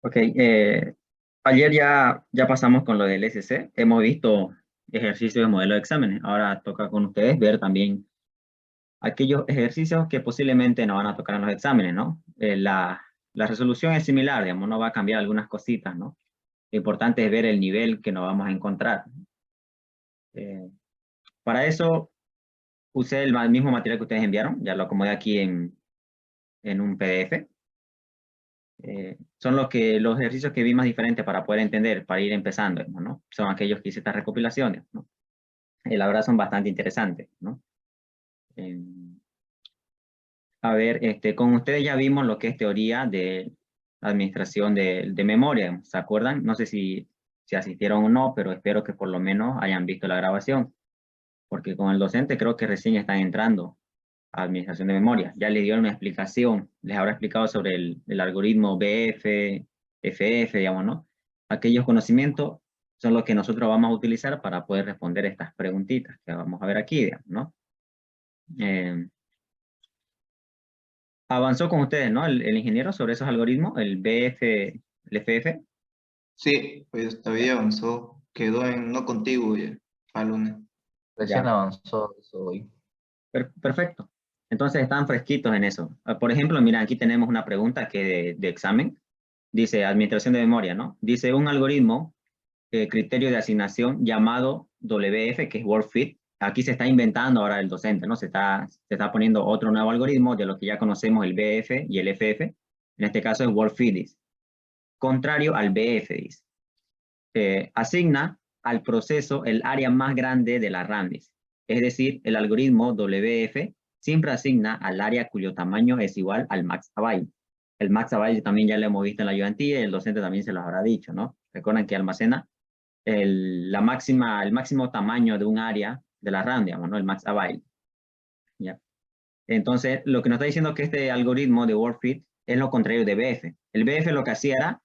Ok, ayer ya pasamos con lo del SC, hemos visto ejercicios de modelo de exámenes, ahora toca con ustedes ver también aquellos ejercicios que posiblemente no van a tocar en los exámenes, ¿no? La resolución es similar, digamos, no va a cambiar algunas cositas, ¿no? Lo importante es ver el nivel que nos vamos a encontrar. Eh, para eso usé el mismo material que ustedes enviaron, ya lo acomodé aquí en un PDF. Son los ejercicios que vi más diferentes para poder entender, para ir empezando, ¿no? Son aquellos que hice estas recopilaciones, ¿no? Y la verdad son bastante interesantes, ¿no? Eh, a ver, con ustedes ya vimos lo que es teoría de administración de memoria, ¿se acuerdan? No sé si asistieron o no, pero espero que por lo menos hayan visto la grabación, porque con el docente creo que recién están entrando a administración de memoria. Ya les dio una explicación, les habrá explicado sobre el algoritmo BF, FF, digamos, ¿no? Aquellos conocimientos son los que nosotros vamos a utilizar para poder responder estas preguntitas que vamos a ver aquí, digamos, ¿no? Eh, avanzó con ustedes, ¿no? El ingeniero sobre esos algoritmos, el BF, el FF. Sí, pues todavía avanzó, quedó en no contigo ya, al lunes. Recién Ya, avanzó eso hoy. perfecto. Entonces están fresquitos en eso. Por ejemplo, mira, aquí tenemos una pregunta que de examen. Dice administración de memoria, ¿no? Dice un algoritmo, criterio de asignación llamado WF, que es Word Fit. Aquí se está inventando ahora el docente, ¿no? Se está poniendo otro nuevo algoritmo de lo que ya conocemos, el BF y el FF. En este caso es Word Fit, dice. Contrario al BF, dice. Asigna al proceso el área más grande de la RAM, dice. Es decir, el algoritmo WF siempre asigna al área cuyo tamaño es igual al max byte. El max byte también ya lo hemos visto en la ayudantía y el docente también se los habrá dicho, ¿no? Recuerdan que almacena el máximo tamaño de un área de la RAM, digamos, ¿no? El max byte. ¿Ya? Entonces, lo que nos está diciendo es que este algoritmo de WordFit es lo contrario de BF. El BF lo que hacía era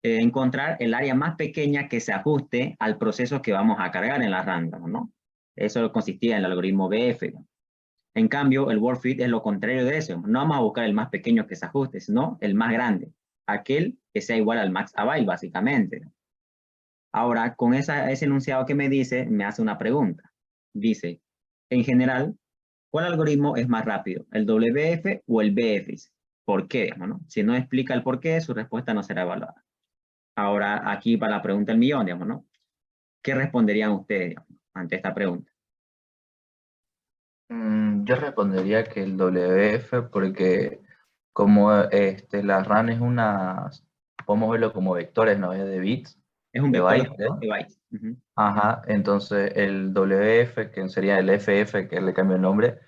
encontrar el área más pequeña que se ajuste al proceso que vamos a cargar en la RAM, ¿no? Eso consistía en el algoritmo BF. En cambio, el WordFit es lo contrario de eso. No vamos a buscar el más pequeño que se ajuste, sino el más grande. Aquel que sea igual al max byte, básicamente. Ahora, con ese enunciado que me dice, me hace una pregunta. Dice, en general, ¿cuál algoritmo es más rápido? ¿El WF o el BF? ¿Por qué? ¿No? Si no explica el por qué, su respuesta no será evaluada. Ahora, aquí para la pregunta del millón, digamos, ¿no? ¿Qué responderían ustedes, digamos, ante esta pregunta? Yo respondería que el WF porque como la RAM es podemos verlo como vectores, ¿no? Es de bits, Es un de vector bytes, ¿eh? de bytes. Ujú. Ajá, entonces el WF, que sería el FF, que le cambio el nombre,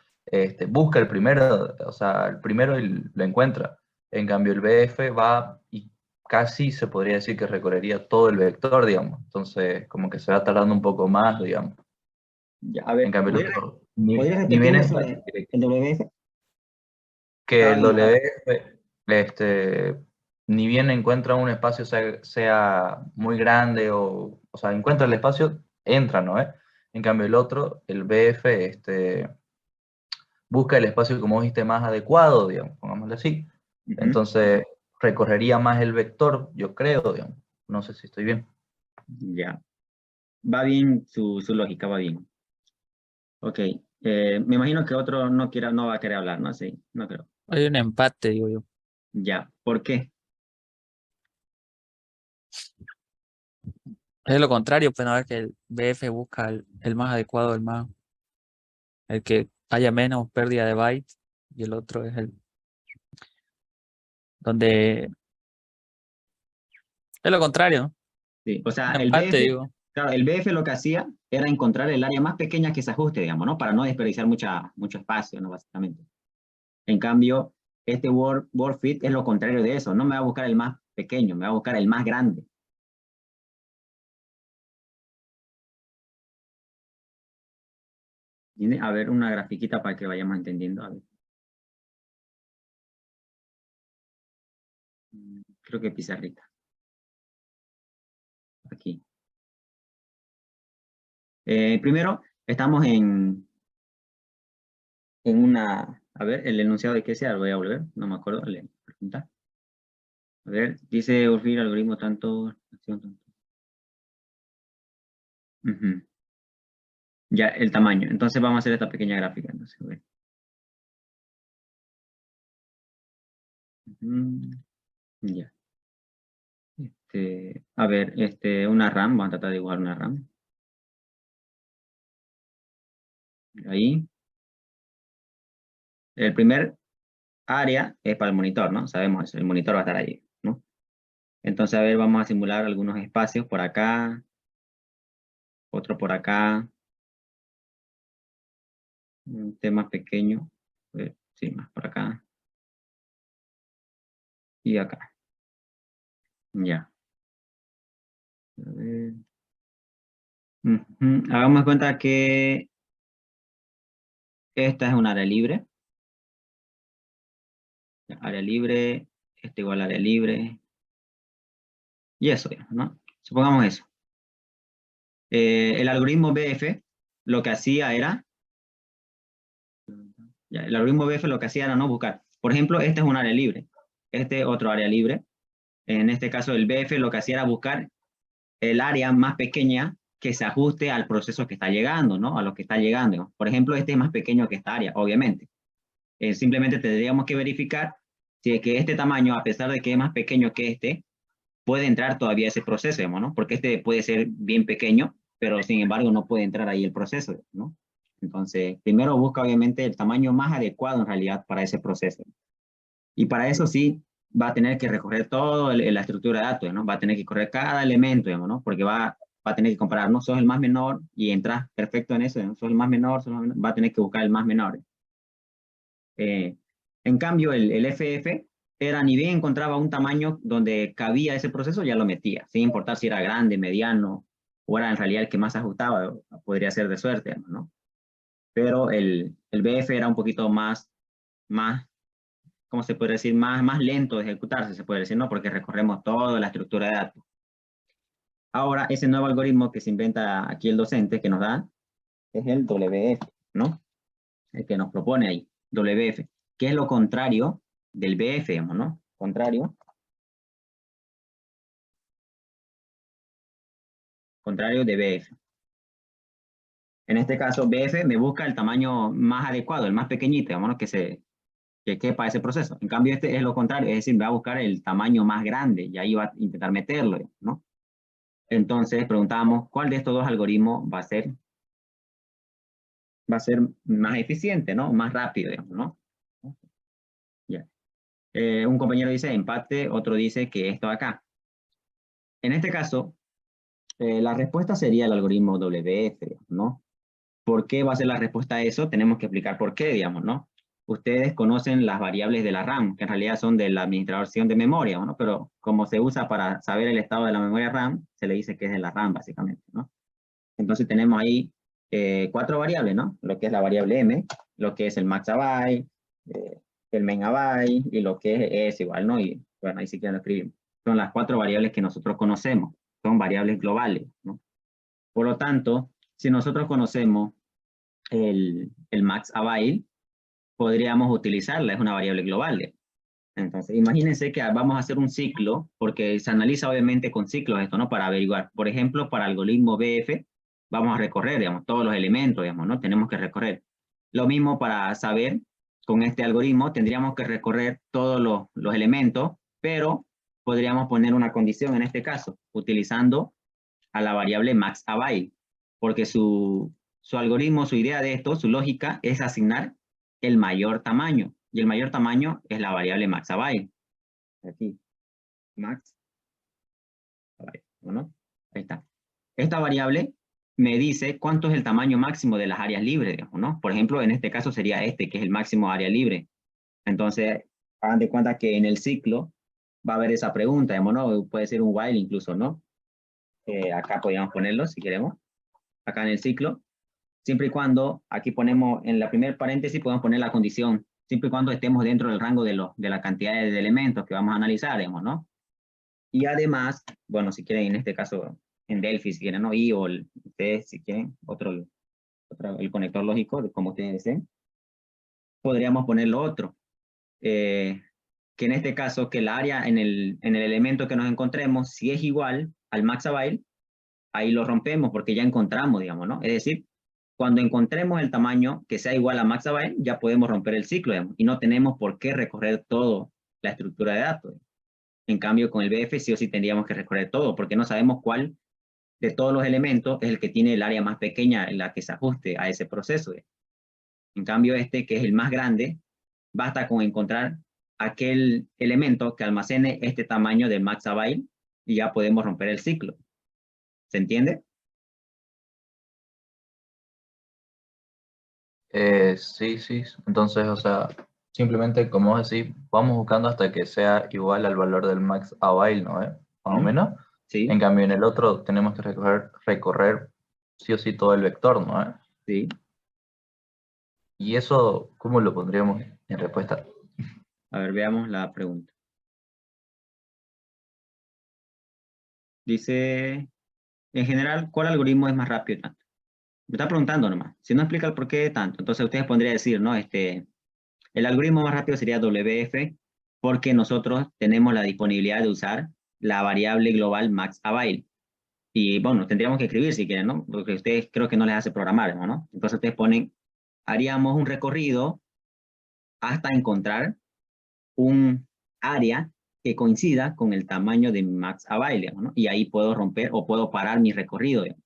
busca el primero, o sea, el primero y lo encuentra. En cambio, el BF va y casi se podría decir que recorrería todo el vector, digamos. Entonces, como que se va tardando un poco más, digamos. Ya, a En ver, cambio, el otro, ¿podrías ni bien repetirme entra sobre directo. el WF? Que Estaba el limitado. WF, ni bien encuentra un espacio sea muy grande o sea, encuentra el espacio, entra, ¿no? En cambio, el otro, el BF, busca el espacio, como viste, más adecuado, digamos, pongámoslo así. Ujú. Entonces, recorrería más el vector, yo creo, digamos. No sé si estoy bien. Ya. Va bien, su lógica va bien. Ok. Me imagino que otro no va a querer hablar, ¿no? Sí, no creo. Hay un empate, digo yo. Ya. ¿Por qué? Es lo contrario, pues no es que el BF busca el más adecuado, el que haya menos pérdida de bytes, y el otro es el donde es lo contrario, ¿no? Sí. O sea, Un empate, digo. claro, el BF lo que hacía era encontrar el área más pequeña que se ajuste, digamos, ¿no? Para no desperdiciar mucho espacio, ¿no? Básicamente. En cambio, este WordFit es lo contrario de eso. No me va a buscar el más pequeño, me va a buscar el más grande. Tiene a ver una grafiquita para que vayamos entendiendo. A ver. Creo que pizarrita. Aquí. Primero, estamos en una... A ver, el enunciado de qué sea, lo voy a volver. No me acuerdo. Pregunta. A ver, dice Urfir, algoritmo tanto... Ujú. Ya, el tamaño. Entonces vamos a hacer esta pequeña gráfica. Entonces, a ver. Ujú. Ya. A ver, una RAM, vamos a tratar de dibujar una RAM. Ahí. El primer área es para el monitor, ¿no? Sabemos eso, el monitor va a estar ahí, ¿no? Entonces, a ver, vamos a simular algunos espacios por acá, otro por acá, un tema pequeño, sí, más por acá, y acá. Ya. A ver. Ujú. Hagamos cuenta que esta es un área libre. Área libre, igual a área libre. Y eso, ¿no? Supongamos eso. El algoritmo BF lo que hacía era, el algoritmo BF lo que hacía era no buscar. Por ejemplo, este es un área libre. Este es otro área libre. En este caso, el BF lo que hacía era buscar el área más pequeña que se ajuste al proceso que está llegando, ¿no? A lo que está llegando. ¿No? Por ejemplo, este es más pequeño que esta área, obviamente. Simplemente tendríamos que verificar si es que este tamaño, a pesar de que es más pequeño que este, puede entrar todavía ese proceso, digamos, ¿no? Porque este puede ser bien pequeño, pero sin embargo no puede entrar ahí el proceso, ¿no? Entonces, primero busca obviamente el tamaño más adecuado en realidad para ese proceso. Y para eso sí va a tener que recorrer toda la estructura de datos, ¿no? Va a tener que correr cada elemento, digamos, ¿no? Porque va a tener que comparar, ¿no? Sos el más menor y entras perfecto en eso, ¿no? Sos el más menor, va a tener que buscar el más menor. En cambio, el FF era ni bien encontraba un tamaño donde cabía ese proceso, ya lo metía, sin importar si era grande, mediano, o era en realidad el que más ajustaba, podría ser de suerte, ¿no? Pero el BF era un poquito más, ¿cómo se puede decir? Más lento de ejecutarse, se puede decir, ¿no? Porque recorremos toda la estructura de datos. Ahora, ese nuevo algoritmo que se inventa aquí el docente, que nos da, es el WF, ¿no? El que nos propone ahí, WF, que es lo contrario del BF, digamos, ¿no? Contrario de BF. En este caso, BF me busca el tamaño más adecuado, el más pequeñito, digamos, ¿no? que quepa ese proceso. En cambio, este es lo contrario, es decir, va a buscar el tamaño más grande y ahí va a intentar meterlo, ¿no? Entonces, preguntábamos, ¿cuál de estos dos algoritmos va a ser más eficiente, ¿no? Más rápido, digamos, ¿no? Ya. Un compañero dice empate, otro dice que esto acá. En este caso, la respuesta sería el algoritmo WF, ¿no? ¿Por qué va a ser la respuesta a eso? Tenemos que explicar por qué, digamos, ¿no? Ustedes conocen las variables de la RAM, que en realidad son de la administración de memoria, ¿no? Pero como se usa para saber el estado de la memoria RAM, se le dice que es de la RAM, básicamente, ¿no? Entonces tenemos ahí 4 variables, ¿no? Lo que es la variable M, lo que es el maxabyte, el megabyte y lo que es igual, ¿no? Y bueno, ahí sí que lo escribimos. Son las 4 variables que nosotros conocemos, son variables globales, ¿no? Por lo tanto, si nosotros conocemos el max avail, podríamos utilizarla, es una variable global. Entonces, imagínense que vamos a hacer un ciclo, porque se analiza obviamente con ciclos esto, ¿no? Para averiguar. Por ejemplo, para el algoritmo BF, vamos a recorrer, digamos, todos los elementos, digamos, ¿no? Tenemos que recorrer. Lo mismo para saber, con este algoritmo, tendríamos que recorrer todos los elementos, pero podríamos poner una condición en este caso, utilizando a la variable max avail, porque su algoritmo, su idea de esto, su lógica es asignar el mayor tamaño, y el mayor tamaño es la variable max avail. Aquí, max avail, ¿no? Ahí está. Esta variable me dice cuánto es el tamaño máximo de las áreas libres, digamos, ¿no? Por ejemplo, en este caso sería este, que es el máximo área libre. Entonces, hagan de cuenta que en el ciclo va a haber esa pregunta, digamos, ¿no? Puede ser un while incluso, ¿no? Acá podríamos ponerlo si queremos. Acá en el ciclo, siempre y cuando, aquí ponemos en la primer paréntesis, podemos poner la condición, siempre y cuando estemos dentro del rango de la cantidad de elementos que vamos a analizar, digamos, ¿no? Y además, bueno, si quieren, en este caso, en Delphi, si quieren, ¿no? Y o ustedes, si quieren, el conector lógico, como ustedes deseen, podríamos poner lo otro. que en este caso, que el área en el elemento que nos encontremos, si es igual al max avail, ahí lo rompemos porque ya encontramos, digamos, ¿no? Es decir, cuando encontremos el tamaño que sea igual a max avail, ya podemos romper el ciclo, digamos, y no tenemos por qué recorrer toda la estructura de datos. En cambio, con el BF sí o sí tendríamos que recorrer todo, porque no sabemos cuál de todos los elementos es el que tiene el área más pequeña en la que se ajuste a ese proceso. En cambio, este, que es el más grande, basta con encontrar aquel elemento que almacene este tamaño de max avail y ya podemos romper el ciclo. ¿Se entiende? Sí, sí. Entonces, o sea, simplemente, como vos decís, vamos buscando hasta que sea igual al valor del max avail, ¿no? Más o menos. Sí, En cambio, en el otro tenemos que recorrer sí o sí todo el vector, ¿no? sí. Y eso, ¿cómo lo pondríamos en respuesta? A ver, veamos la pregunta. Dice, en general, ¿cuál algoritmo es más rápido tanto? Me está preguntando nomás. Si no explica el por qué tanto, entonces ustedes podrían decir, ¿no? El algoritmo más rápido sería WF porque nosotros tenemos la disponibilidad de usar la variable global max avail. Y bueno, tendríamos que escribir si quieren, ¿no? Porque ustedes creo que no les hace programar, ¿no? Entonces ustedes ponen, haríamos un recorrido hasta encontrar un área que coincida con el tamaño de max avail, digamos, ¿no? Y ahí puedo romper o puedo parar mi recorrido, digamos.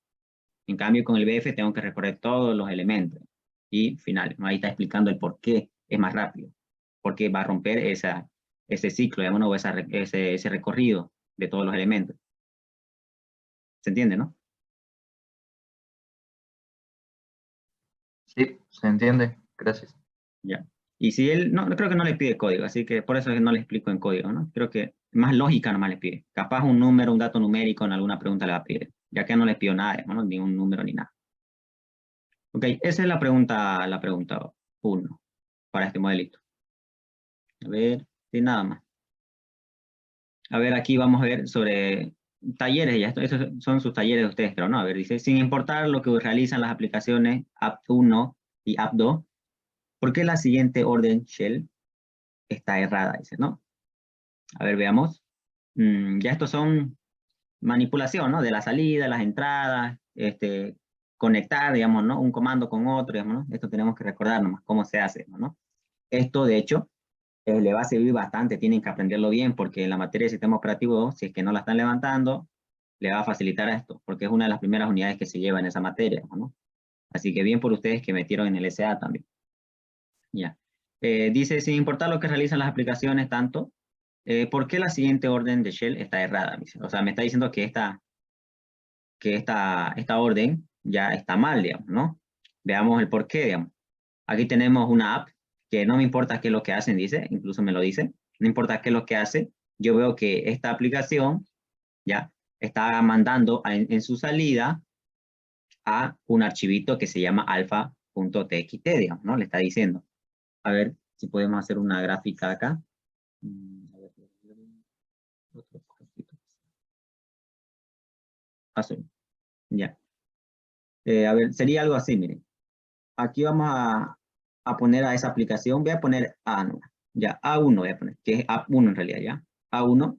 En cambio, con el BF tengo que recorrer todos los elementos. Y final, ¿no? Ahí está explicando el por qué es más rápido. Porque va a romper ese ciclo, digamos, ¿no? O ese recorrido de todos los elementos. ¿Se entiende, no? Sí, se entiende. Gracias. Ya. Y si él, no, creo que no le pide código, así que por eso es que no le explico en código, ¿no? Creo que más lógica nomás le pide. Capaz un número, un dato numérico en alguna pregunta le va a pedir, ya que no le pido nada, ¿no? Ni un número ni nada. Ok, esa es la pregunta 1 para este modelito. A ver, sin nada más. A ver, aquí vamos a ver sobre talleres, ya esos son sus talleres de ustedes, pero no, a ver, dice, sin importar lo que realizan las aplicaciones app1 y app2, ¿por qué la siguiente orden shell está errada? Dice, ¿no? A ver, veamos. Ya estos son manipulación, ¿no? De la salida, las entradas, conectar, digamos, ¿no? Un comando con otro, digamos, ¿no? Esto tenemos que recordar nomás cómo se hace, ¿no? Esto, de hecho, le va a servir bastante, tienen que aprenderlo bien, porque en la materia de sistema operativo, si es que no la están levantando, le va a facilitar esto, porque es una de las primeras unidades que se lleva en esa materia, ¿no? Así que bien por ustedes que metieron en el SA también. Ya. Dice, sin importar lo que realizan las aplicaciones tanto, ¿por qué la siguiente orden de shell está errada? O sea, me está diciendo que esta orden ya está mal, digamos, ¿no? Veamos el por qué, digamos. Aquí tenemos una app que no me importa qué es lo que hacen, dice, incluso me lo dice, no importa qué es lo que hace, yo veo que esta aplicación ya está mandando en su salida a un archivito que se llama alfa.txt, digamos, ¿no? Le está diciendo. A ver si podemos hacer una gráfica acá. A ver, otro poquito. Azul. Ya. A ver, sería algo así, miren. Aquí vamos a poner a esa aplicación, voy a poner A, no, ya, A1 voy a poner, que es App1 en realidad, ya. A1,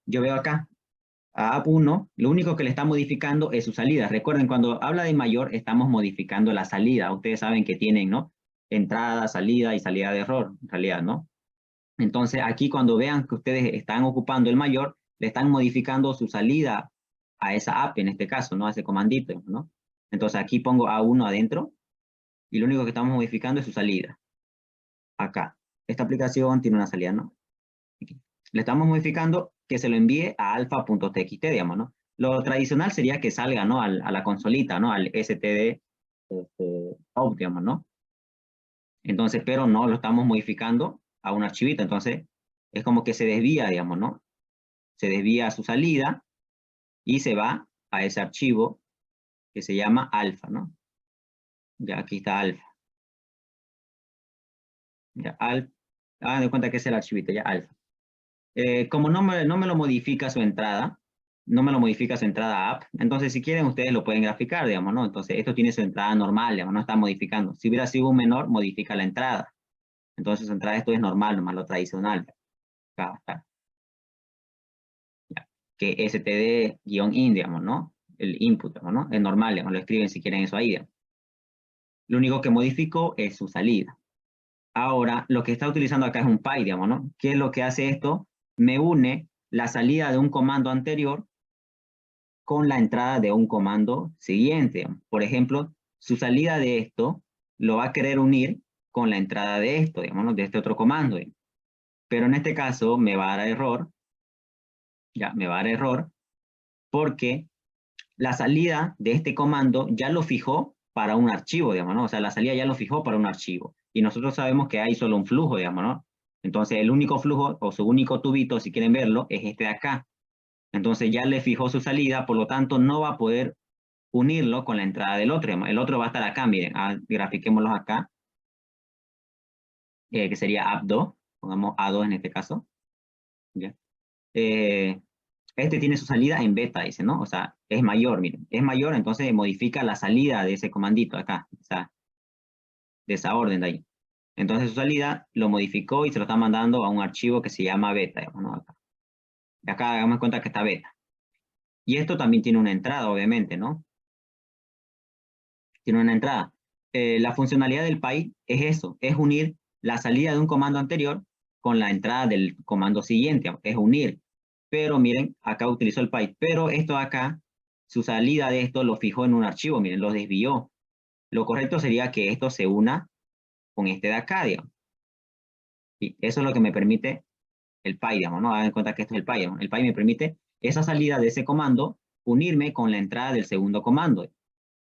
yo veo acá, a App1, lo único que le está modificando es su salida. Recuerden, cuando habla de mayor, estamos modificando la salida. Ustedes saben que tienen, ¿no? Entrada, salida y salida de error, en realidad, ¿no? Entonces, aquí cuando vean que ustedes están ocupando el mayor, le están modificando su salida a esa app, en este caso, ¿no? A ese comandito, ¿no? Entonces, aquí pongo A1 adentro y lo único que estamos modificando es su salida. Acá. Esta aplicación tiene una salida, ¿no? Aquí. Le estamos modificando que se lo envíe a alfa.txt, digamos, ¿no? Lo tradicional sería que salga, ¿no? A la consolita, ¿no? Al std out, digamos, ¿no? Entonces, pero no, lo estamos modificando a un archivito. Entonces, es como que se desvía, digamos, ¿no? Se desvía a su salida y se va a ese archivo que se llama alfa, ¿no? Ya aquí está alfa. Ya, hagan de cuenta que es el archivito, ya alfa. Como no me lo modifica su entrada, no me lo modifica su entrada app, entonces si quieren ustedes lo pueden graficar, digamos, ¿no? Entonces esto tiene su entrada normal, digamos, no está modificando. Si hubiera sido un menor, modifica la entrada. Entonces su entrada esto es normal, nomás lo tradicional. acá está. Ya. Que std-in, digamos, ¿no? El input, digamos, ¿no? Es normal, digamos, lo escriben si quieren eso ahí, digamos. Lo único que modifico es su salida. Ahora, lo que está utilizando acá es un PY, digamos, ¿no? ¿Qué es lo que hace esto? Me une la salida de un comando anterior con la entrada de un comando siguiente, digamos. Por ejemplo, su salida de esto lo va a querer unir con la entrada de esto, digamos, ¿no? De este otro comando, digamos. Pero en este caso me va a dar error, ya, me va a dar error, porque la salida de este comando ya lo fijó para un archivo, digamos, ¿no? O sea, la salida ya lo fijó para un archivo. Y nosotros sabemos que hay solo un flujo, digamos, ¿no? Entonces, el único flujo, o su único tubito, si quieren verlo, es este de acá. Entonces, ya le fijó su salida, por lo tanto, no va a poder unirlo con la entrada del otro, digamos. El otro va a estar acá, miren, grafiquémoslos acá, que sería app2, pongamos A2 en este caso. ¿Ya? Este tiene su salida en beta, dice, ¿no? O sea, es mayor, miren, es mayor, entonces modifica la salida de ese comandito acá, o sea, de esa orden de ahí. Entonces su salida lo modificó y se lo está mandando a un archivo que se llama beta, digamos, ¿no? Acá. Y acá hagamos cuenta que está beta. Y esto también tiene una entrada, obviamente, ¿no? Tiene una entrada. La funcionalidad del PY es eso, es unir la salida de un comando anterior con la entrada del comando siguiente, es unir. Pero miren, acá utilizó el PY, pero esto acá, su salida de esto lo fijó en un archivo, miren, lo desvió. Lo correcto sería que esto se una con este de acá, digamos. Y eso es lo que me permite el PY, digamos, ¿no? Hagan cuenta que esto es el PY, digamos. El PY me permite esa salida de ese comando unirme con la entrada del segundo comando.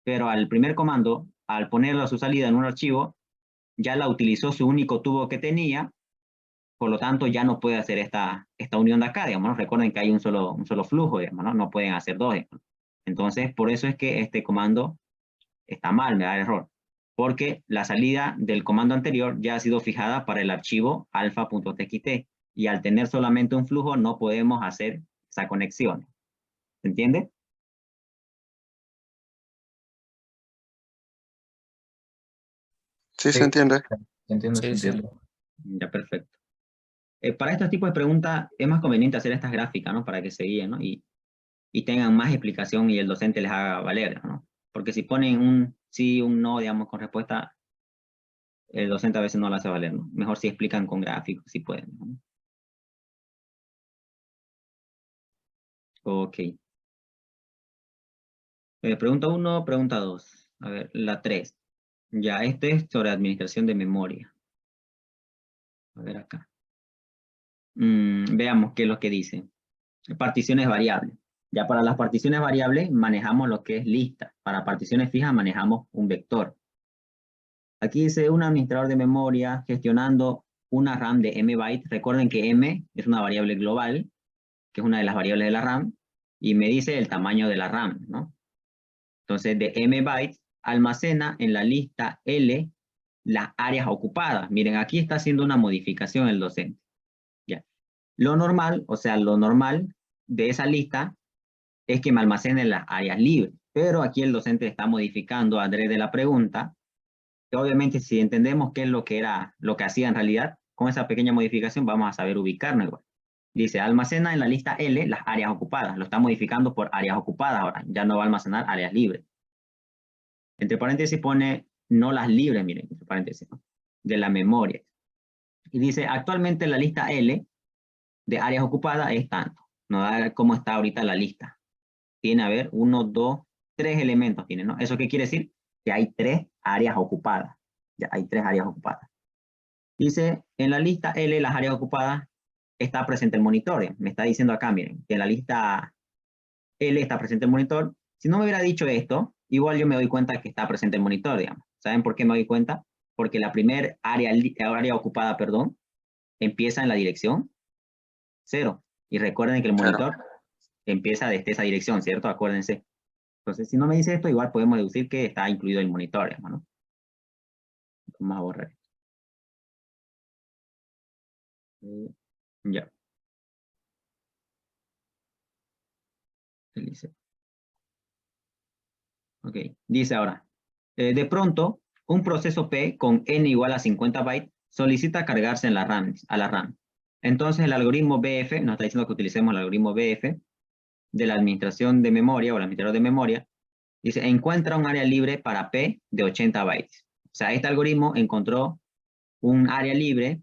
Pero al primer comando, al ponerlo a su salida en un archivo, ya la utilizó su único tubo que tenía, por lo tanto ya no puede hacer esta unión de acá, digamos, ¿no? Recuerden que hay un solo flujo, digamos, ¿no? No pueden hacer dos, digamos. Entonces, por eso es que este comando está mal, me da error, porque la salida del comando anterior ya ha sido fijada para el archivo alfa.txt, y al tener solamente un flujo no podemos hacer esa conexión. ¿Se entiende? Sí, se entiende. Se entiende, se Sí, sí. entiende. Ya, perfecto. Para estos tipos de preguntas es más conveniente hacer estas gráficas, ¿no? Para que se guíen, ¿no? Y tengan más explicación y el docente les haga valer, ¿no? Porque si ponen un sí, un no, digamos, con respuesta, el docente a veces no la hace valer, ¿no? Mejor si explican con gráficos, si pueden, ¿no? Ok. Pregunta 1, pregunta 2. A ver, la 3. Ya, este es sobre administración de memoria. A ver acá. Veamos qué es lo que dice. Particiones variables. Ya para las particiones variables manejamos lo que es lista. Para particiones fijas manejamos un vector. Aquí dice un administrador de memoria gestionando una RAM de M bytes. Recuerden que M es una variable global, que es una de las variables de la RAM, y me dice el tamaño de la RAM, ¿no? Entonces, de M bytes, almacena en la lista L las áreas ocupadas. Miren, aquí está haciendo una modificación el docente. Ya. Lo normal, o sea, lo normal de esa lista es que me almacene las áreas libres, pero aquí el docente está modificando adrede la pregunta, que obviamente si entendemos qué es lo que era, lo que hacía en realidad, con esa pequeña modificación vamos a saber ubicarnos igual. Dice, almacena en la lista L las áreas ocupadas, lo está modificando por áreas ocupadas ahora, ya no va a almacenar áreas libres. Entre paréntesis pone no las libres, miren, entre paréntesis, ¿no? De la memoria. Y dice, actualmente la lista L de áreas ocupadas es tanto. Nos da cómo está ahorita la lista. Tiene, a ver, 1, 2, 3 elementos tiene, ¿no? ¿Eso qué quiere decir? Que hay 3 áreas ocupadas. Ya hay 3 áreas ocupadas. Dice, en la lista L, las áreas ocupadas, está presente el monitor. Me está diciendo acá, miren, que en la lista L está presente el monitor. Si no me hubiera dicho esto, igual yo me doy cuenta que está presente el monitor, digamos. ¿Saben por qué me doy cuenta? Porque la primera área ocupada, perdón, empieza en la dirección 0. Y recuerden que el monitor empieza desde esa dirección, ¿cierto? Acuérdense. Entonces, si no me dice esto, igual podemos deducir que está incluido el monitor, digamos, ¿no? Vamos a borrar esto. Ya. Dice. Ok, dice ahora. De pronto, un proceso P con n igual a 50 bytes solicita cargarse en la RAM, a la RAM. Entonces el algoritmo BF, nos está diciendo que utilicemos el algoritmo BF de la administración de memoria o el administrador de memoria. Dice, encuentra un área libre para P de 80 bytes. O sea, este algoritmo encontró un área libre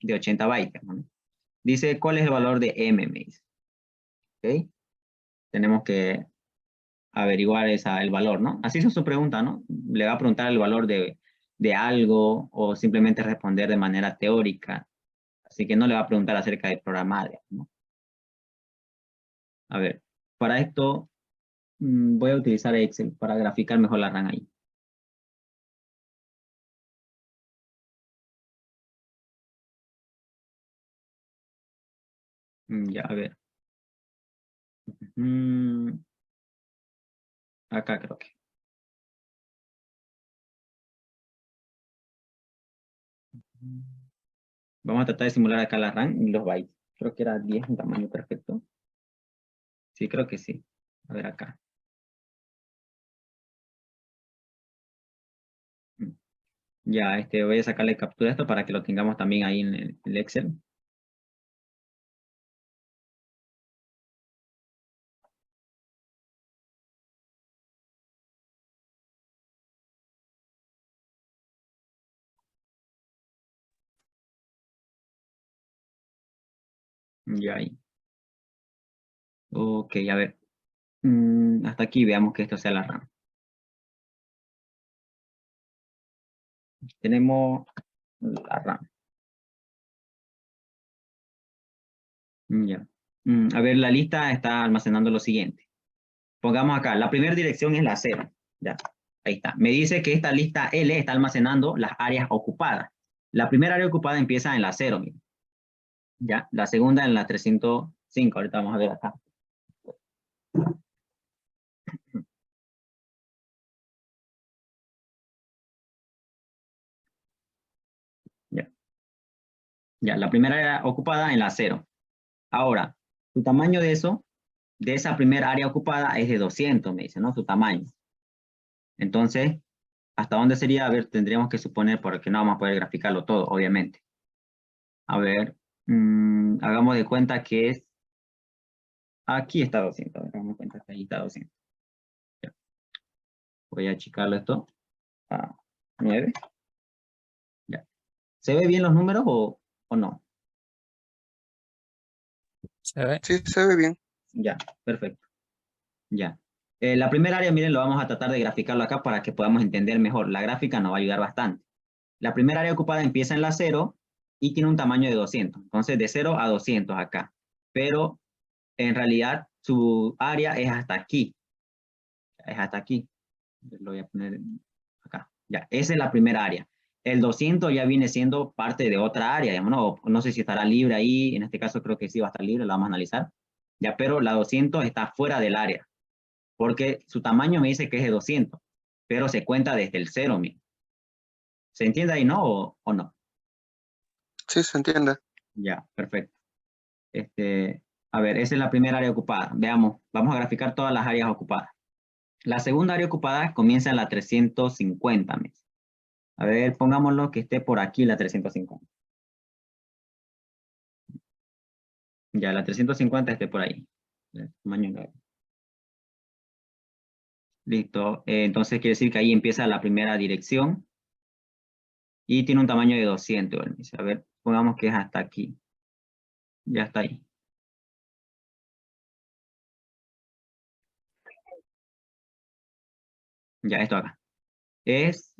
de 80 bytes, ¿no? Dice, ¿cuál es el valor de M? Me dice. ¿Ok? Tenemos que averiguar el valor, ¿no? Así es su pregunta, ¿no? Le va a preguntar el valor de algo o simplemente responder de manera teórica. Así que no le va a preguntar acerca de programar, ¿no? A ver, para esto voy a utilizar Excel para graficar mejor la RAM ahí. Ya, a ver. Acá creo que. Vamos a tratar de simular acá la RAM y los bytes. Creo que era 10 en tamaño perfecto. Sí, creo que sí. A ver acá. Ya, voy a sacarle captura a esto para que lo tengamos también ahí en el Excel. Ya ahí. Ok, a ver. Hasta aquí veamos que esto sea la RAM. Tenemos la RAM. Ya. A ver, la lista está almacenando lo siguiente. Pongamos acá, la primera dirección es la 0. Ya, ahí está. Me dice que esta lista L está almacenando las áreas ocupadas. La primera área ocupada empieza en la 0. Mira. Ya, la segunda en la 305. Ahorita vamos a ver acá. Ya. Ya, la primera área ocupada en la 0. Ahora, su tamaño de eso, de esa primera área ocupada es de 200, me dice, ¿no? Su tamaño. Entonces, ¿hasta dónde sería? A ver, tendríamos que suponer, porque no vamos a poder graficarlo todo, obviamente. A ver, hagamos de cuenta que es, aquí está 200, hagamos de cuenta que ahí está 200. Ya. Voy a achicarlo esto a 9. Ya. ¿Se ve bien los números o no? ¿Se ve? Sí, se ve bien. Ya, perfecto. Ya. La primera área, miren, lo vamos a tratar de graficarlo acá para que podamos entender mejor. La gráfica nos va a ayudar bastante. La primera área ocupada empieza en la 0 y tiene un tamaño de 200. Entonces, de 0 a 200 acá. Pero, en realidad, su área es hasta aquí. Es hasta aquí. Lo voy a poner acá. Ya, esa es la primera área. El 200 ya viene siendo parte de otra área, digamos, ¿no? No sé si estará libre ahí. En este caso creo que sí va a estar libre, lo vamos a analizar. Ya, pero la 200 está fuera del área. Porque su tamaño me dice que es de 200. Pero se cuenta desde el 0 mismo. ¿Se entiende ahí, no? ¿O no? Sí, se entiende. Ya, perfecto. A ver, esa es la primera área ocupada. Veamos, vamos a graficar todas las áreas ocupadas. La segunda área ocupada comienza en la 350. A ver, pongámoslo que esté por aquí la 350. Ya, la 350 esté por ahí. Tamaño 9. Listo. Entonces quiere decir que ahí empieza la primera dirección. Y tiene un tamaño de 200. A ver, pongamos que es hasta aquí. Ya está ahí. Ya, esto acá. Es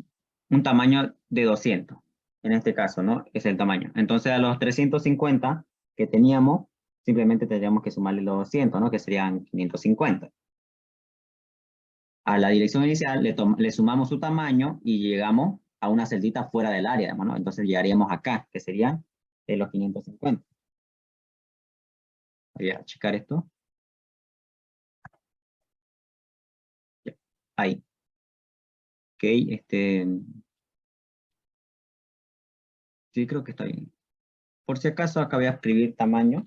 un tamaño de 200. En este caso, ¿no? Es el tamaño. Entonces, a los 350 que teníamos, simplemente tendríamos que sumarle los 200, ¿no? Que serían 550. A la dirección inicial le sumamos su tamaño y llegamos a una celda fuera del área, ¿no? Entonces, llegaríamos acá, que serían los 550. Voy a checar esto. Ya, ahí. Ok, sí, creo que está bien. Por si acaso, acá voy a escribir tamaño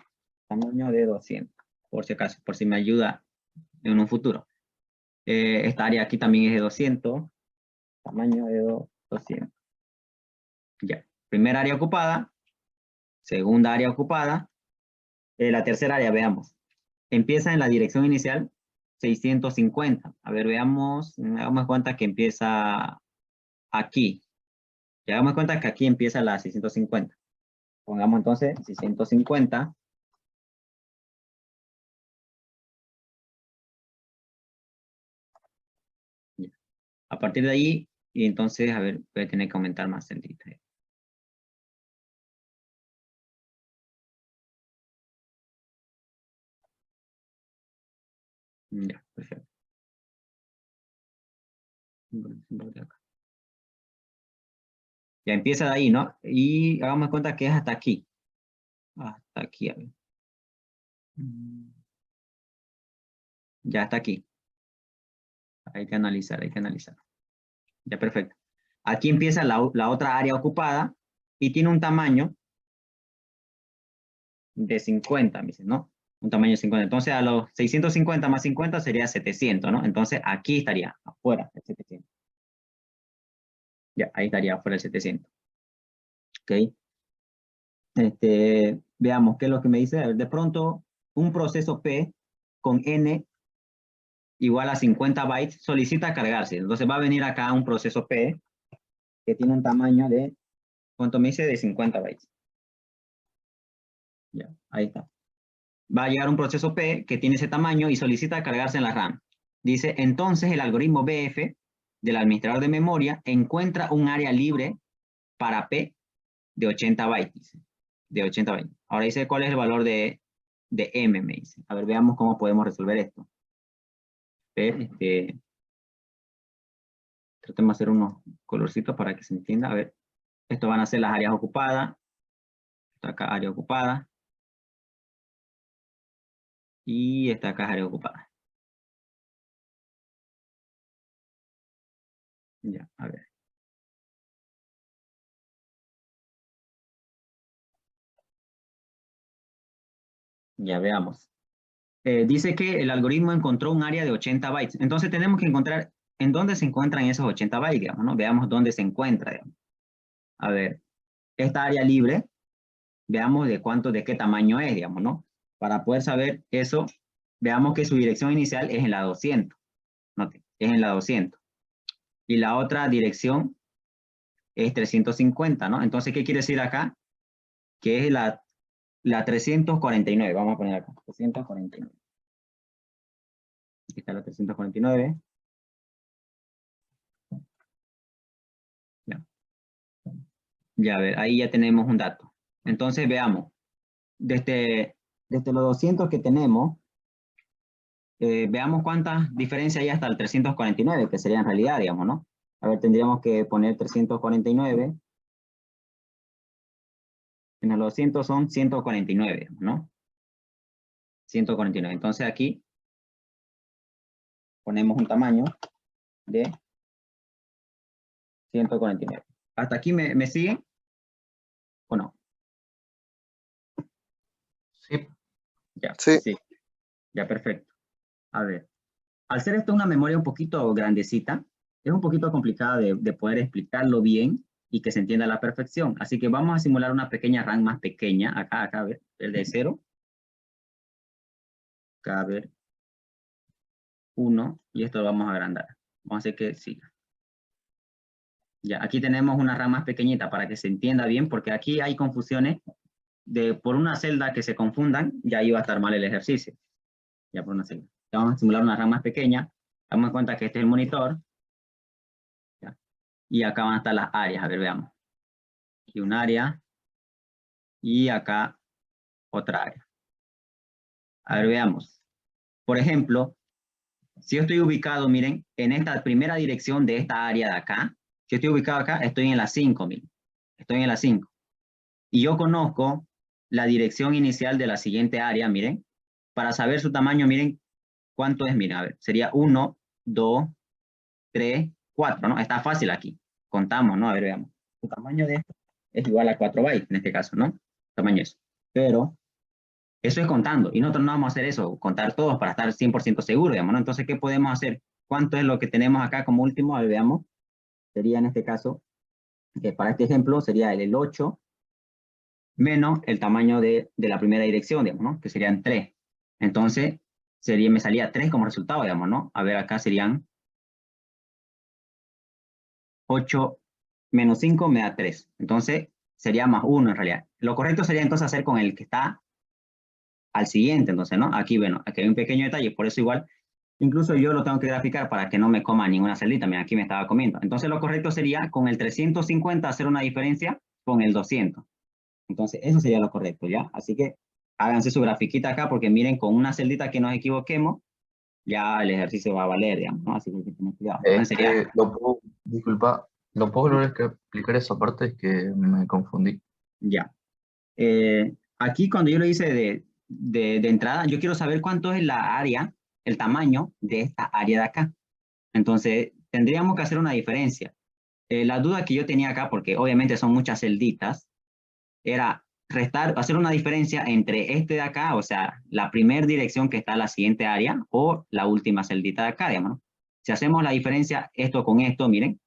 de 200. Por si acaso, por si me ayuda en un futuro. Esta área aquí también es de 200. Tamaño de 200. Ya. Primera área ocupada. Segunda área ocupada. La tercera área, veamos. Empieza en la dirección inicial 650. A ver, veamos. Hagamos cuenta que empieza aquí. Y hagamos cuenta que aquí empieza la 650. Pongamos entonces 650. Ya. A partir de ahí, y entonces, a ver, voy a tener que aumentar más centritos. Ya, perfecto. Ya empieza de ahí, ¿no? Y hagamos cuenta que es hasta aquí. Hasta aquí, a ver. Ya está aquí. Hay que analizar, hay que analizar. Ya, perfecto. Aquí empieza la otra área ocupada y tiene un tamaño de 50, me dice, ¿no? Un tamaño de 50. Entonces, a los 650 más 50 sería 700, ¿no? Entonces, aquí estaría afuera el 700. Ya, ahí estaría afuera el 700. ¿Ok? Veamos qué es lo que me dice. A ver, de pronto, un proceso P con N igual a 50 bytes solicita cargarse. Entonces, va a venir acá un proceso P que tiene un tamaño de, ¿cuánto me dice? De 50 bytes. Ya, ahí está. Va a llegar un proceso P que tiene ese tamaño y solicita cargarse en la RAM. Dice, entonces el algoritmo BF del administrador de memoria encuentra un área libre para P de 80 bytes. Dice, de 80 bytes. Ahora dice, ¿cuál es el valor de M? Me dice. A ver, veamos cómo podemos resolver esto. Tratemos de hacer unos colorcitos para que se entienda. A ver, esto van a ser las áreas ocupadas. Esta acá, área ocupada. Y esta acá, área ocupada. Ya, a ver. Ya veamos. Dice que el algoritmo encontró un área de 80 bytes. Entonces tenemos que encontrar en dónde se encuentran esos 80 bytes, digamos, ¿no? Veamos dónde se encuentra, digamos. A ver, esta área libre, veamos de qué tamaño es, digamos, ¿no? Para poder saber eso, veamos que su dirección inicial es en la 200. Note, es en la 200. Y la otra dirección es 350, ¿no? Entonces, ¿qué quiere decir acá? Que es la 349. Vamos a poner acá, 349. Aquí está la 349. Ya. Ya, a ver, ahí ya tenemos un dato. Entonces, veamos. Desde los 200 que tenemos, veamos cuántas diferencias hay hasta el 349, que sería en realidad, digamos, ¿no? A ver, tendríamos que poner 349. En los 200 son 149, ¿no? 149. Entonces aquí ponemos un tamaño de 149. ¿Hasta aquí me siguen? ¿O no? Sí. Ya, Sí. sí. Ya, perfecto. A ver, al ser esto una memoria un poquito grandecita, es un poquito complicada de poder explicarlo bien y que se entienda a la perfección. Así que vamos a simular una pequeña RAM más pequeña. Acá, a ver, el de 0. Acá, a ver, 1. Y esto lo vamos a agrandar. Vamos a hacer que siga. Ya, aquí tenemos una RAM más pequeñita para que se entienda bien, porque aquí hay confusiones por una celda que se confundan, ya iba a estar mal el ejercicio. Ya por una celda. Ya vamos a simular una RAM más pequeña. Damos cuenta que este es el monitor. Ya. Y acá van a estar las áreas. A ver, veamos. Aquí un área. Y acá otra área. A ver, veamos. Por ejemplo, si yo estoy ubicado, miren, en esta primera dirección de esta área de acá, si yo estoy ubicado acá, estoy en la 5, miren. Estoy en la 5. Y yo conozco la dirección inicial de la siguiente área, miren. Para saber su tamaño, miren, ¿cuánto es? Miren, a ver, sería 1, 2, 3, 4, ¿no? Está fácil aquí. Contamos, ¿no? A ver, veamos. El tamaño de esto es igual a 4 bytes, en este caso, ¿no? Tamaño es. Pero eso es contando. Y nosotros no vamos a hacer eso, contar todos para estar 100% seguros, digamos, ¿no? Entonces, ¿qué podemos hacer? ¿Cuánto es lo que tenemos acá como último? A ver, veamos. Sería en este caso, que para este ejemplo sería el 8 menos el tamaño de la primera dirección, digamos, ¿no? Que serían 3. Entonces, me salía 3 como resultado, digamos, ¿no? A ver, acá serían 8 menos 5 me da 3. Entonces, sería más 1 en realidad. Lo correcto sería entonces hacer con el que está al siguiente, entonces, ¿no? Aquí, bueno, aquí hay un pequeño detalle, por eso igual, incluso yo lo tengo que graficar para que no me coma ninguna celita. Mira, aquí me estaba comiendo. Entonces, lo correcto sería con el 350 hacer una diferencia con el 200. Entonces, eso sería lo correcto, ¿ya? Así que háganse su grafiquita acá, porque miren, con una celita que nos equivoquemos, ya el ejercicio va a valer, digamos, ¿no? Así que hay que tener cuidado. Entonces sería, Disculpa, lo puedo volver a explicar esa parte, es que me confundí. ya. Aquí cuando yo lo hice de entrada, yo quiero saber cuánto es la área, el tamaño de esta área de acá. Entonces, tendríamos que hacer una diferencia. La duda que yo tenía acá, porque obviamente son muchas celditas, era hacer una diferencia entre este de acá, o sea, la primera dirección que está en la siguiente área, o la última celdita de acá, digamos, ¿no? Si hacemos la diferencia esto con esto, miren,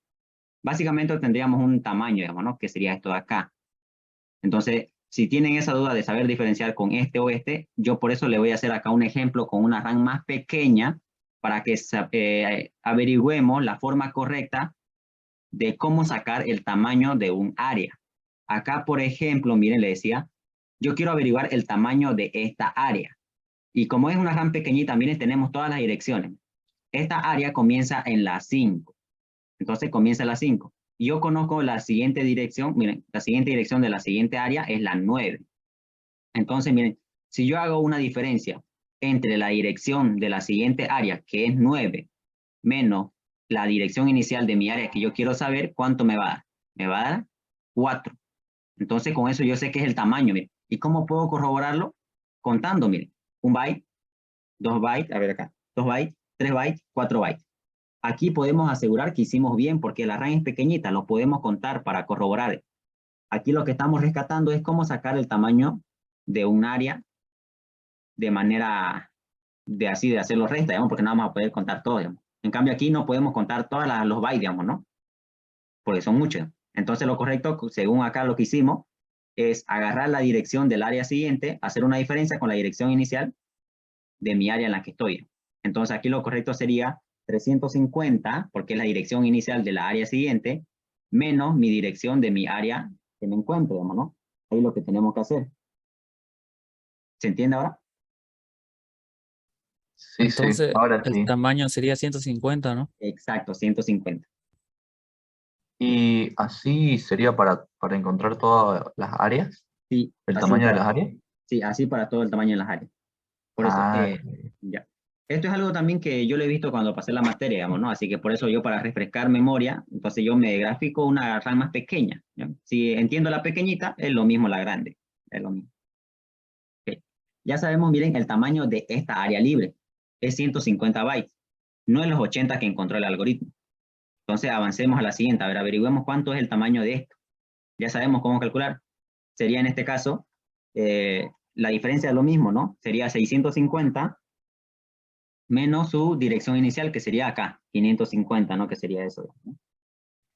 básicamente tendríamos un tamaño, digamos, ¿no? Que sería esto de acá. Entonces, si tienen esa duda de saber diferenciar con este o este, yo por eso le voy a hacer acá un ejemplo con una RAM más pequeña para que averigüemos la forma correcta de cómo sacar el tamaño de un área. Acá, por ejemplo, miren, le decía, yo quiero averiguar el tamaño de esta área. Y como es una RAM pequeñita, miren, tenemos todas las direcciones. Esta área comienza en la 5. Entonces comienza la 5. Yo conozco la siguiente dirección, miren, la siguiente dirección de la siguiente área es la 9. Entonces, miren, si yo hago una diferencia entre la dirección de la siguiente área, que es 9, menos la dirección inicial de mi área que yo quiero saber, ¿cuánto me va a dar? Me va a dar 4. Entonces, con eso yo sé que es el tamaño, miren. ¿Y cómo puedo corroborarlo? Contando, miren. 1 byte, 2 bytes, a ver acá, 2 bytes, 3 bytes, 4 bytes. Aquí podemos asegurar que hicimos bien porque la RAM es pequeñita, lo podemos contar para corroborar. Aquí lo que estamos rescatando es cómo sacar el tamaño de un área de manera de así, de hacerlo resta, digamos, porque no vamos a poder contar todo, digamos. En cambio aquí no podemos contar todos los bytes, digamos, ¿no? Porque son muchos. Entonces lo correcto, según acá lo que hicimos, es agarrar la dirección del área siguiente, hacer una diferencia con la dirección inicial de mi área en la que estoy. Entonces aquí lo correcto sería 350, porque es la dirección inicial de la área siguiente, menos mi dirección de mi área que me encuentro, digamos, ¿no? Ahí lo que tenemos que hacer. ¿Se entiende ahora? Sí, Entonces, ahora el sí. tamaño sería 150, ¿no? Exacto, 150. Y así sería para encontrar todas las áreas, Sí, el así tamaño de para las todo. áreas. Sí, así para todo el tamaño de las áreas. Por eso, Ah, ya. Esto es algo también que yo lo he visto cuando pasé la materia, digamos, ¿no? Así que por eso yo, para refrescar memoria, entonces yo me grafico una RAM más pequeña, ¿ya? Si entiendo la pequeñita, es lo mismo la grande. Es lo mismo. Ok. Ya sabemos, miren, el tamaño de esta área libre. Es 150 bytes. No es los 80 que encontró el algoritmo. Entonces avancemos a la siguiente. A ver, averigüemos cuánto es el tamaño de esto. Ya sabemos cómo calcular. Sería en este caso, la diferencia es lo mismo, ¿no? Sería 650 menos su dirección inicial, que sería acá, 550, ¿no? Que sería eso, ¿no?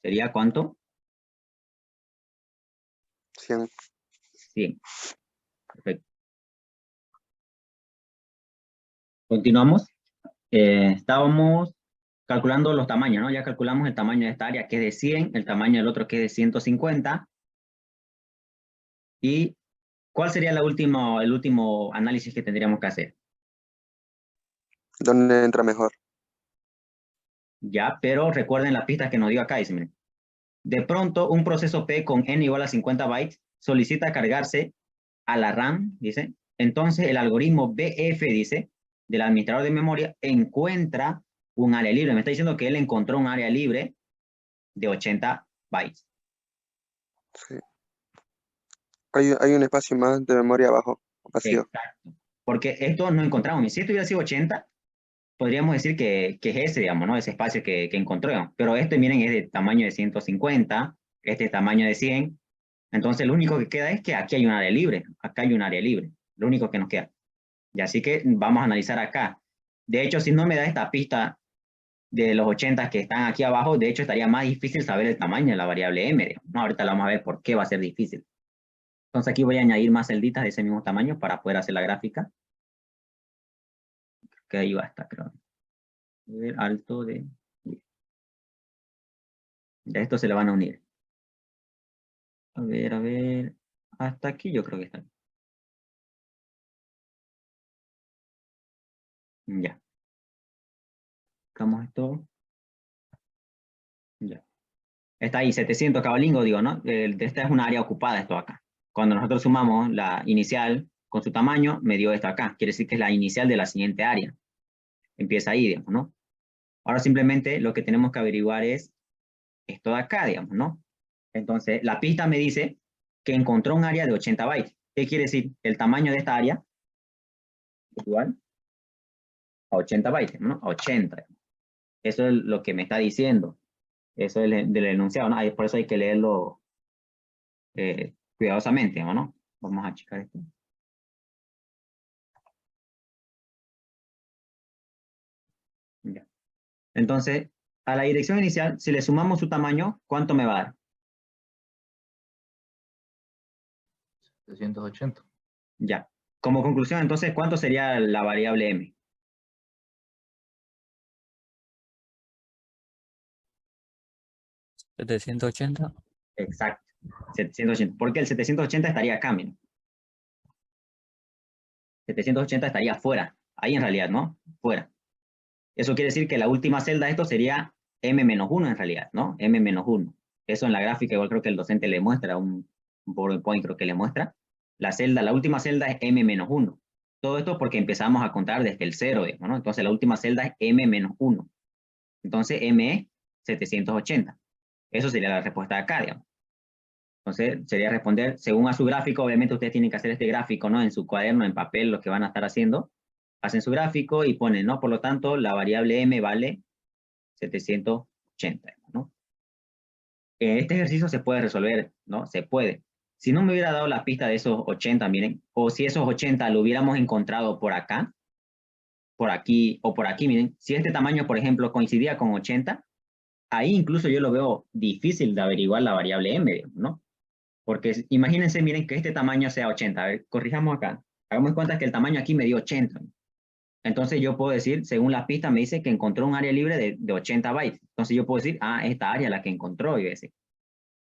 ¿Sería cuánto? 100. 100. Perfecto. Continuamos. Estábamos calculando los tamaños, ¿no? Ya calculamos el tamaño de esta área, que es de 100, el tamaño del otro, que es de 150. ¿Y cuál sería el último análisis que tendríamos que hacer? ¿Dónde entra mejor? Ya, pero recuerden la pista que nos dio acá, dice, miren. De pronto, un proceso P con n igual a 50 bytes solicita cargarse a la RAM, dice. Entonces, el algoritmo BF, dice, del administrador de memoria, encuentra un área libre. Me está diciendo que él encontró un área libre de 80 bytes. Sí. Hay un espacio más de memoria abajo, vacío. Exacto. Porque esto no encontramos. Si esto hubiera sido 80, podríamos decir que es ese, digamos, ¿no? Ese espacio que encontró. Pero este, miren, es de tamaño de 150, este es tamaño de 100. Entonces, lo único que queda es que aquí hay un área libre. Acá hay un área libre. Lo único que nos queda. Y así que vamos a analizar acá. De hecho, si no me da esta pista de los 80 que están aquí abajo, de hecho estaría más difícil saber el tamaño de la variable m. ¿No? Ahorita la vamos a ver por qué va a ser difícil. Entonces aquí voy a añadir más celditas de ese mismo tamaño para poder hacer la gráfica. Que ahí basta, creo. A ver, alto de... Ya estos se le van a unir. A ver. Hasta aquí yo creo que está. Ya. Buscamos esto. Ya. Está ahí, 700 cabalingos, digo, ¿no? Esta es una área ocupada, esto acá. Cuando nosotros sumamos la inicial con su tamaño, me dio esto acá. Quiere decir que es la inicial de la siguiente área. Empieza ahí, digamos, ¿no? Ahora simplemente lo que tenemos que averiguar es esto de acá, digamos, ¿no? Entonces, la pista me dice que encontró un área de 80 bytes. ¿Qué quiere decir? El tamaño de esta área es igual a 80 bytes, ¿no? A 80. Eso es lo que me está diciendo. Eso es del enunciado, ¿no? Por eso hay que leerlo cuidadosamente, ¿no? Vamos a checar esto. Ya. Entonces, a la dirección inicial, si le sumamos su tamaño, ¿cuánto me va a dar? 780. Ya. Como conclusión, entonces, ¿cuánto sería la variable m? ¿780? Exacto. 780. Porque el 780 estaría acá, miren. 780 estaría fuera. Ahí en realidad, ¿no? Fuera. Eso quiere decir que la última celda de esto sería m-1 en realidad, ¿no? m-1. Eso en la gráfica igual creo que el docente le muestra, un PowerPoint creo que le muestra. La última celda es m-1. Todo esto porque empezamos a contar desde el 0, digamos, ¿no? Entonces la última celda es m-1. Entonces m es 780. Eso sería la respuesta de acá, digamos. Entonces sería responder, según a su gráfico, obviamente ustedes tienen que hacer este gráfico, ¿no? En su cuaderno, en papel, lo que van a estar haciendo. Hacen su gráfico y ponen, ¿no? Por lo tanto, la variable m vale 780, ¿no? Este ejercicio se puede resolver, ¿no? Se puede. Si no me hubiera dado la pista de esos 80, miren, o si esos 80 lo hubiéramos encontrado por acá, por aquí o por aquí, miren, si este tamaño, por ejemplo, coincidía con 80, ahí incluso yo lo veo difícil de averiguar la variable m, ¿no? Porque imagínense, miren, que este tamaño sea 80. A ver, corrijamos acá. Hagamos cuenta que el tamaño aquí me dio 80. Entonces yo puedo decir, según la pista me dice que encontró un área libre de 80 bytes. Entonces yo puedo decir, esta área es la que encontró, y ese.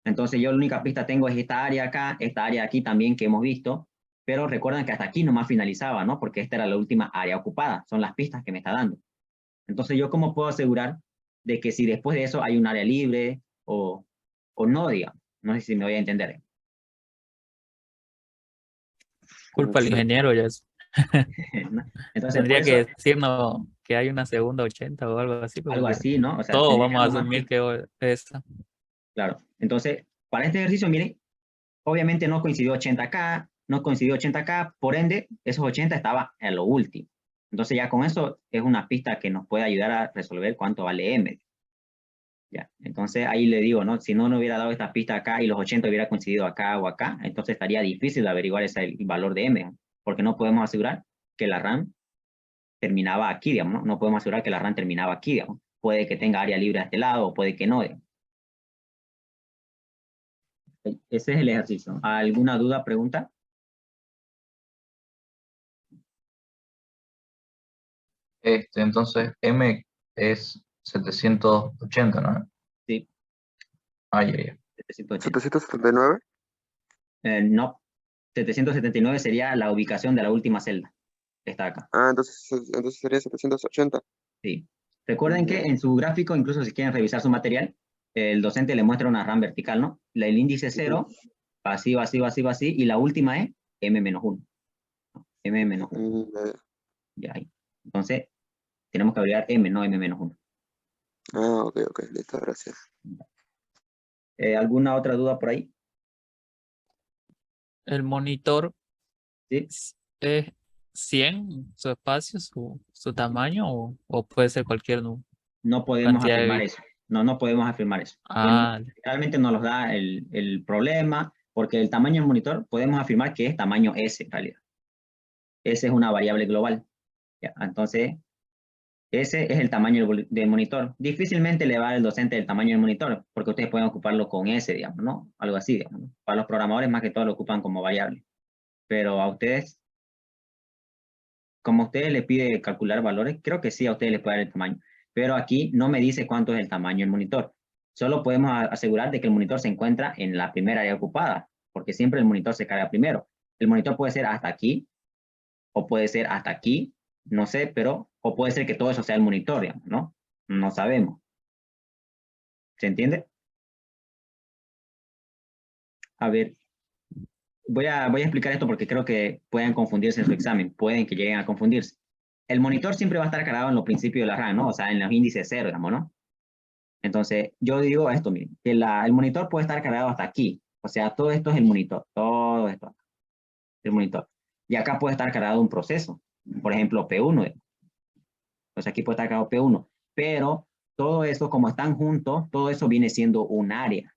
Entonces yo la única pista tengo es esta área acá, esta área aquí también que hemos visto, pero recuerden que hasta aquí nomás finalizaba, ¿no? Porque esta era la última área ocupada, son las pistas que me está dando. Entonces yo cómo puedo asegurar de que si después de eso hay un área libre o no, digamos. No sé si me voy a entender. Culpa al Sí. ingeniero, ya es. Entonces por Tendría eso, que decirnos que hay una segunda 80 o algo así, algo porque así, ¿no? O sea, todos tendría que vamos a dar más asumir pistas. que esa. Claro. Entonces, para este ejercicio, miren, obviamente no coincidió 80 acá, no coincidió 80 acá, por ende, esos 80 estaba en lo último. Entonces ya con eso es una pista que nos puede ayudar a resolver cuánto vale m. Ya. Entonces ahí le digo, ¿no? Si no hubiera dado esta pista acá y los 80 hubiera coincidido acá o acá, entonces estaría difícil de averiguar el valor de m, porque no podemos asegurar que la RAM terminaba aquí, digamos, ¿no? No podemos asegurar que la RAM terminaba aquí, digamos. Puede que tenga área libre a este lado o puede que no, digamos. Ese es el ejercicio. ¿Alguna duda, pregunta? Entonces, M es 780, ¿no? Sí, Ay, ay, ay. 780. 779. No, 779 sería la ubicación de la última celda. Está acá. Entonces sería 780. Sí. Recuerden que Ya. en su gráfico, incluso si quieren revisar su material, el docente le muestra una RAM vertical, ¿no? El índice 0, así, y la última es M-1. M-1. Ya ahí. Entonces, tenemos que agregar M, no M-1. Ok, listo, gracias. ¿Alguna otra duda por ahí? El monitor Sí. es 100 su espacio, su tamaño, o puede ser cualquier No podemos cantidad de afirmar bits. eso. No podemos afirmar eso. Ah, Realmente nos los da el problema, porque el tamaño del monitor podemos afirmar que es tamaño S en realidad. S es una variable global. ¿Ya? Entonces, Ese es el tamaño del monitor. Difícilmente le va a dar el docente el tamaño del monitor, porque ustedes pueden ocuparlo con S, digamos, ¿no? Algo así, digamos, ¿no? Para los programadores más que todo lo ocupan como variable. Pero a ustedes, como a ustedes les pide calcular valores, creo que sí a ustedes les puede dar el tamaño. Pero aquí no me dice cuánto es el tamaño del monitor. Solo podemos asegurar de que el monitor se encuentra en la primera área ocupada, porque siempre el monitor se carga primero. El monitor puede ser hasta aquí, o puede ser hasta aquí, no sé, pero, o puede ser que todo eso sea el monitor, digamos, ¿no? No sabemos. ¿Se entiende? A ver, voy a explicar esto porque creo que pueden confundirse en su examen, pueden que lleguen a confundirse. El monitor siempre va a estar cargado en los principios de la RAM, ¿no? O sea, en los índices 0, digamos, ¿no? Entonces, yo digo esto, miren, que el monitor puede estar cargado hasta aquí. O sea, todo esto es el monitor, todo esto, el monitor. Y acá puede estar cargado un proceso, por ejemplo, P1. Entonces aquí puede estar cargado P1, pero todo eso, como están juntos, todo eso viene siendo un área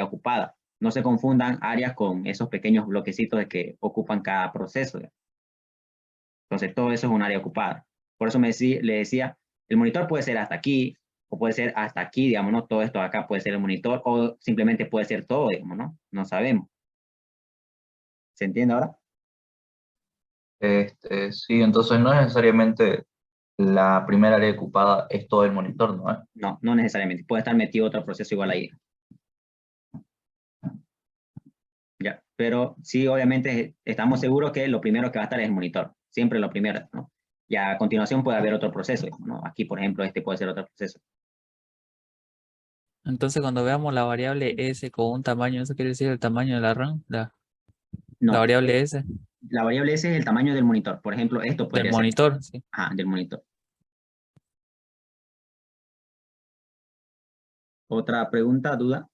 ocupada. No se confundan áreas con esos pequeños bloquecitos de que ocupan cada proceso. Entonces todo eso es un área ocupada. Por eso le decía, el monitor puede ser hasta aquí, o puede ser hasta aquí, digamos, ¿no? Todo esto de acá puede ser el monitor, o simplemente puede ser todo, digamos, ¿no? No sabemos. ¿Se entiende ahora? Sí, entonces no necesariamente la primera área ocupada es todo el monitor, ¿no? No, no necesariamente. Puede estar metido otro proceso igual ahí. Ya, pero sí, obviamente estamos seguros que lo primero que va a estar es el monitor, siempre lo primero, ¿no? Y a continuación puede haber otro proceso, ¿no? Aquí, por ejemplo, este puede ser otro proceso. Entonces, cuando veamos la variable S con un tamaño, ¿eso quiere decir el tamaño de la RAM? La No, variable S la variable S es el tamaño del monitor. Por ejemplo, esto del podría ser, monitor, sí. del monitor. ¿Otra pregunta, duda?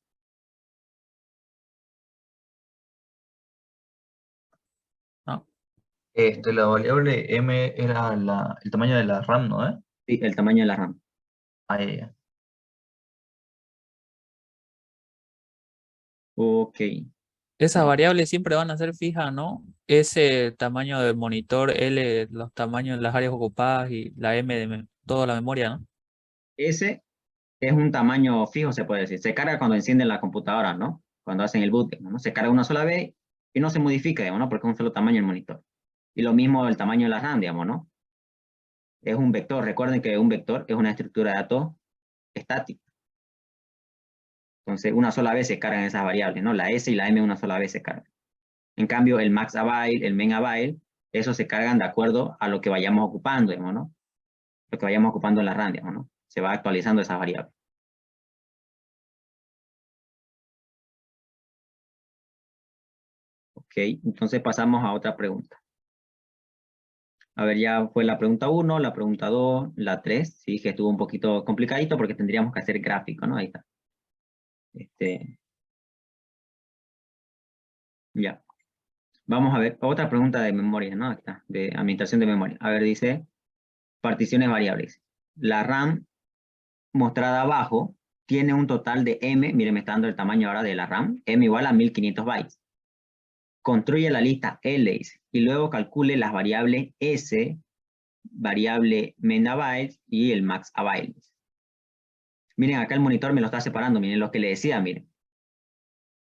¿No? La variable M era el tamaño de la RAM, ¿no? Sí, el tamaño de la RAM. Ahí, Ok. Esas variables siempre van a ser fijas, ¿no? Ese tamaño del monitor, L, los tamaños de las áreas ocupadas y la M de toda la memoria, ¿no? S es un tamaño fijo, se puede decir. Se carga cuando encienden la computadora, ¿no? Cuando hacen el boot, ¿no? Se carga una sola vez y no se modifica, digamos, ¿no? Porque es un solo tamaño el monitor. Y lo mismo el tamaño de la RAM, digamos, ¿no? Es un vector. Recuerden que un vector es una estructura de datos estática. Entonces, una sola vez se cargan esas variables, ¿no? La S y la M una sola vez se cargan. En cambio, el max avail, el min avail, esos se cargan de acuerdo a lo que vayamos ocupando, digamos, ¿no? Lo que vayamos ocupando en la RAM, digamos, ¿no? Se va actualizando esas variables. Ok, entonces pasamos a otra pregunta. A ver, ya fue la pregunta 1, la pregunta 2, la 3, sí, que estuvo un poquito complicadito porque tendríamos que hacer gráfico, ¿no? Ahí está. Ya. Vamos a ver, otra pregunta de memoria, ¿no? Aquí está, de administración de memoria. A ver, dice, particiones variables. La RAM mostrada abajo tiene un total de M, mire, me está dando el tamaño ahora de la RAM, M igual a 1500 bytes. Construye la lista LS y luego calcule las variables S, variable megabytes y el max available. Miren, acá el monitor me lo está separando, miren lo que le decía, miren.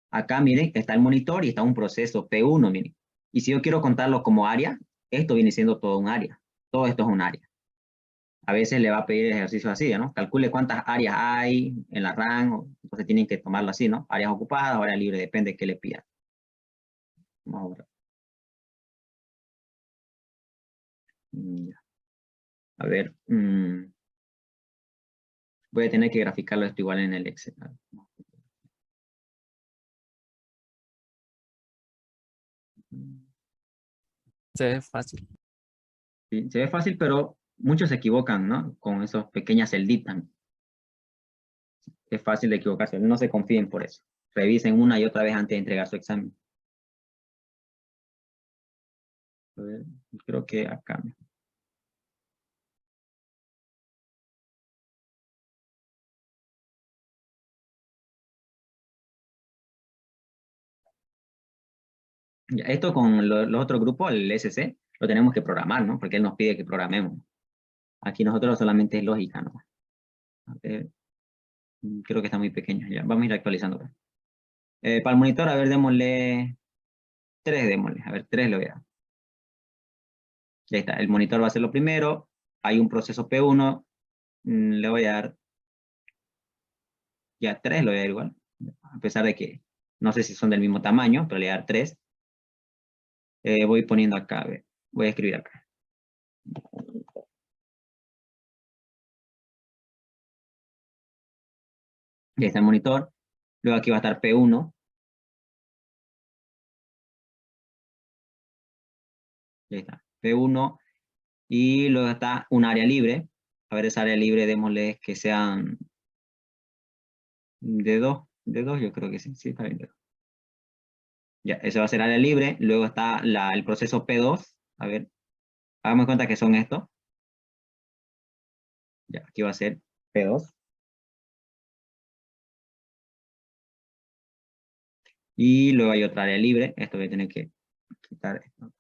Acá, miren, está el monitor y está un proceso P1, miren. Y si yo quiero contarlo como área, esto viene siendo todo un área. Todo esto es un área. A veces le va a pedir ejercicios así, ¿no? Calcule cuántas áreas hay en la RAM, entonces tienen que tomarlo así, ¿no? Áreas ocupadas, áreas libres, depende de qué le pidan. Vamos a ver. Ya. A ver, voy a tener que graficarlo esto igual en el Excel. Se ve fácil. Sí, se ve fácil, pero muchos se equivocan, ¿no? Con esas pequeñas celditas. Es fácil de equivocarse, no se confíen por eso. Revisen una y otra vez antes de entregar su examen. A ver, creo que acá. Ya, esto con los otros grupos, el SC, lo tenemos que programar, ¿no? Porque él nos pide que programemos. Aquí nosotros solamente es lógica, ¿no? A ver, creo que está muy pequeño ya. Vamos a ir actualizando. Para el monitor, a ver, démosle 3, démosle. A ver, 3 le voy a dar. Ya está, el monitor va a ser lo primero. Hay un proceso P1. Le voy a dar ya 3, lo voy a dar igual. A pesar de que no sé si son del mismo tamaño, pero le voy a dar 3. Voy poniendo acá, a ver. Voy a escribir acá. Ya está el monitor. Luego aquí va a estar P1. Ya está, P1. Y luego está un área libre. A ver, esa área libre, démosle que sean de 2. De 2 yo creo que sí. Sí, está bien. Ya, eso va a ser área libre. Luego está el proceso P2. A ver, hagamos cuenta que son estos. Ya, aquí va a ser P2. Y luego hay otra área libre. Esto voy a tener que quitar esto.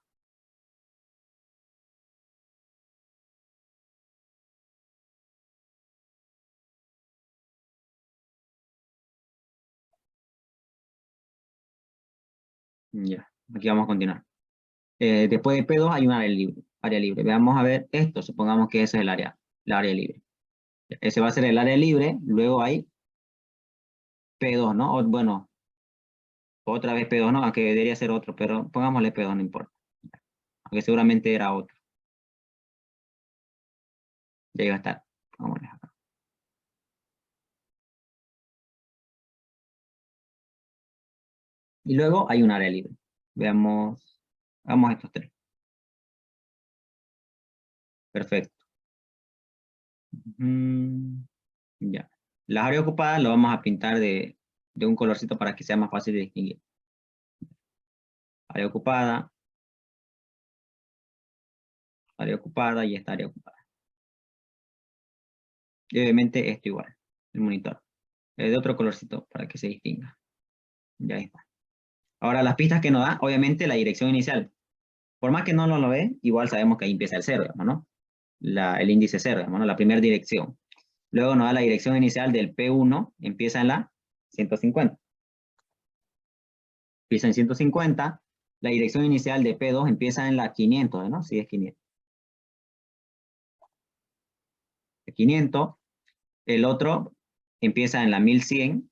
Ya, aquí vamos a continuar. Después de P2 hay un área libre. Área libre. Veamos a ver esto. Supongamos que ese es la área libre. Ese va a ser el área libre. Luego hay P2, ¿no? O, bueno, otra vez P2, ¿no? Aunque debería ser otro, pero pongámosle P2, no importa. Aunque seguramente era otro. Ya iba a estar. Vámonos acá. Y luego hay un área libre. Veamos, hagamos estos 3. Perfecto. Ya. Las áreas ocupadas lo vamos a pintar de un colorcito para que sea más fácil de distinguir. Área ocupada y esta área ocupada. Y obviamente esto igual, el monitor. De otro colorcito para que se distinga. Ya está. Ahora las pistas que nos da, obviamente la dirección inicial. Por más que no lo ve, igual sabemos que ahí empieza el 0, digamos, ¿no? El índice 0, digamos, ¿no? La primera dirección. Luego nos da la dirección inicial del P1, empieza en la 150. Empieza en 150. La dirección inicial de P2 empieza en la 500, ¿no? Sí, es 500. 500. El otro empieza en la 1100.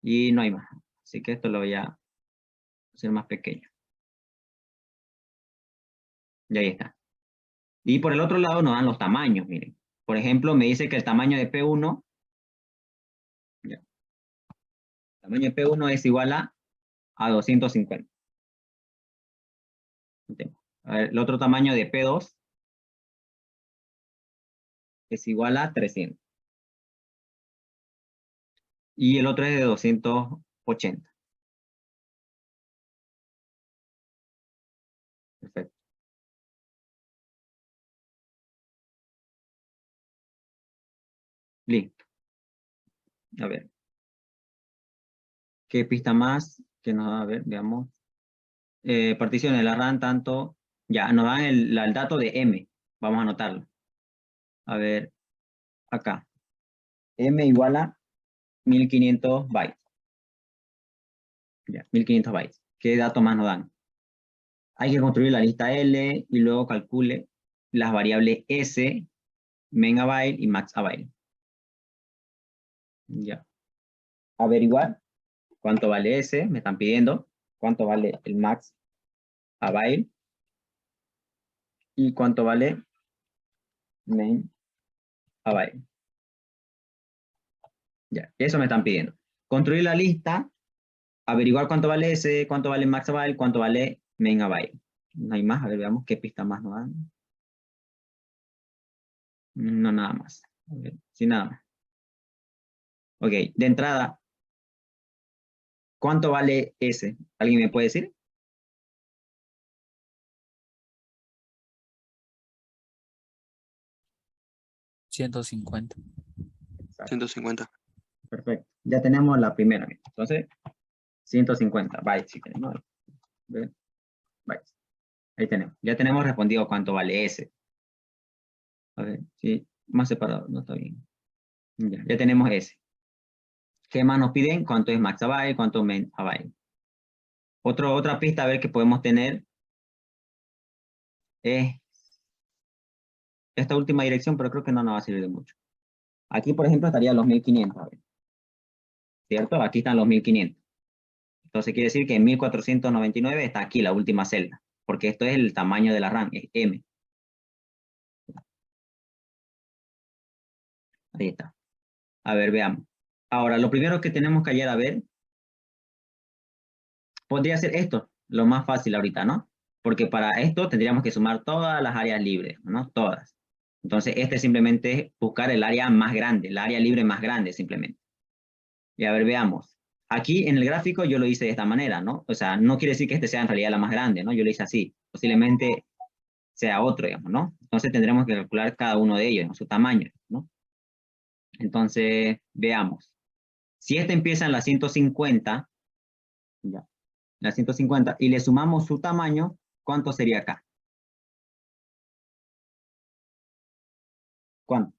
Y no hay más. Así que esto lo voy a hacer más pequeño. Y ahí está. Y por el otro lado nos dan los tamaños, miren. Por ejemplo, me dice que el tamaño de P1, ya, el tamaño de P1 es igual a 250. A ver, el otro tamaño de P2 es igual a 300. Y el otro es de 280. Perfecto. Listo. A ver. ¿Qué pista más? Que nos da, a ver, veamos. Particiones, la RAM tanto. Ya, nos dan el dato de M. Vamos a anotarlo. A ver, acá. M igual a 1500 bytes. Ya, 1500 bytes. ¿Qué datos más nos dan? Hay que construir la lista L y luego calcule las variables S, megabyte y maxabyte. Ya. Averiguar cuánto vale S, me están pidiendo. Cuánto vale el max a byte. Y cuánto vale main a byte. Ya, eso me están pidiendo. Construir la lista, averiguar cuánto vale S, cuánto vale max a byte, cuánto vale main a byte. No hay más, a ver, veamos qué pista más nos dan. No, nada más. A ver, sí, nada más. Ok, de entrada, ¿cuánto vale S? ¿Alguien me puede decir? 150. 150. Perfecto. Ya tenemos la primera. Entonces, 150 bytes si tenemos. ¿Ve? Vaya. Ahí tenemos. Ya tenemos respondido cuánto vale S. A ver, sí, más separado, no está bien. Ya tenemos S. ¿Qué más nos piden? ¿Cuánto es max avail? ¿Cuánto es min avail? Otra pista a ver que podemos tener es esta última dirección, pero creo que no nos va a servir de mucho. Aquí, por ejemplo, estarían los 1500. A ver. ¿Cierto? Aquí están los 1500. Entonces quiere decir que en 1499 está aquí la última celda, porque esto es el tamaño de la RAM, es M. Ahí está. A ver, veamos. Ahora, lo primero que tenemos que hallar a ver, podría ser esto, lo más fácil ahorita, ¿no? Porque para esto tendríamos que sumar todas las áreas libres, ¿no? Todas. Entonces, este simplemente es buscar el área más grande, el área libre más grande simplemente. Y a ver, veamos. Aquí en el gráfico yo lo hice de esta manera, ¿no? O sea, no quiere decir que este sea en realidad la más grande, ¿no? Yo lo hice así. Posiblemente sea otro, digamos, ¿no? Entonces tendremos que calcular cada uno de ellos, ¿no? Su tamaño, ¿no? Entonces, veamos. Si este empieza en la 150, ya, la 150, y le sumamos su tamaño, ¿cuánto sería acá? ¿Cuánto?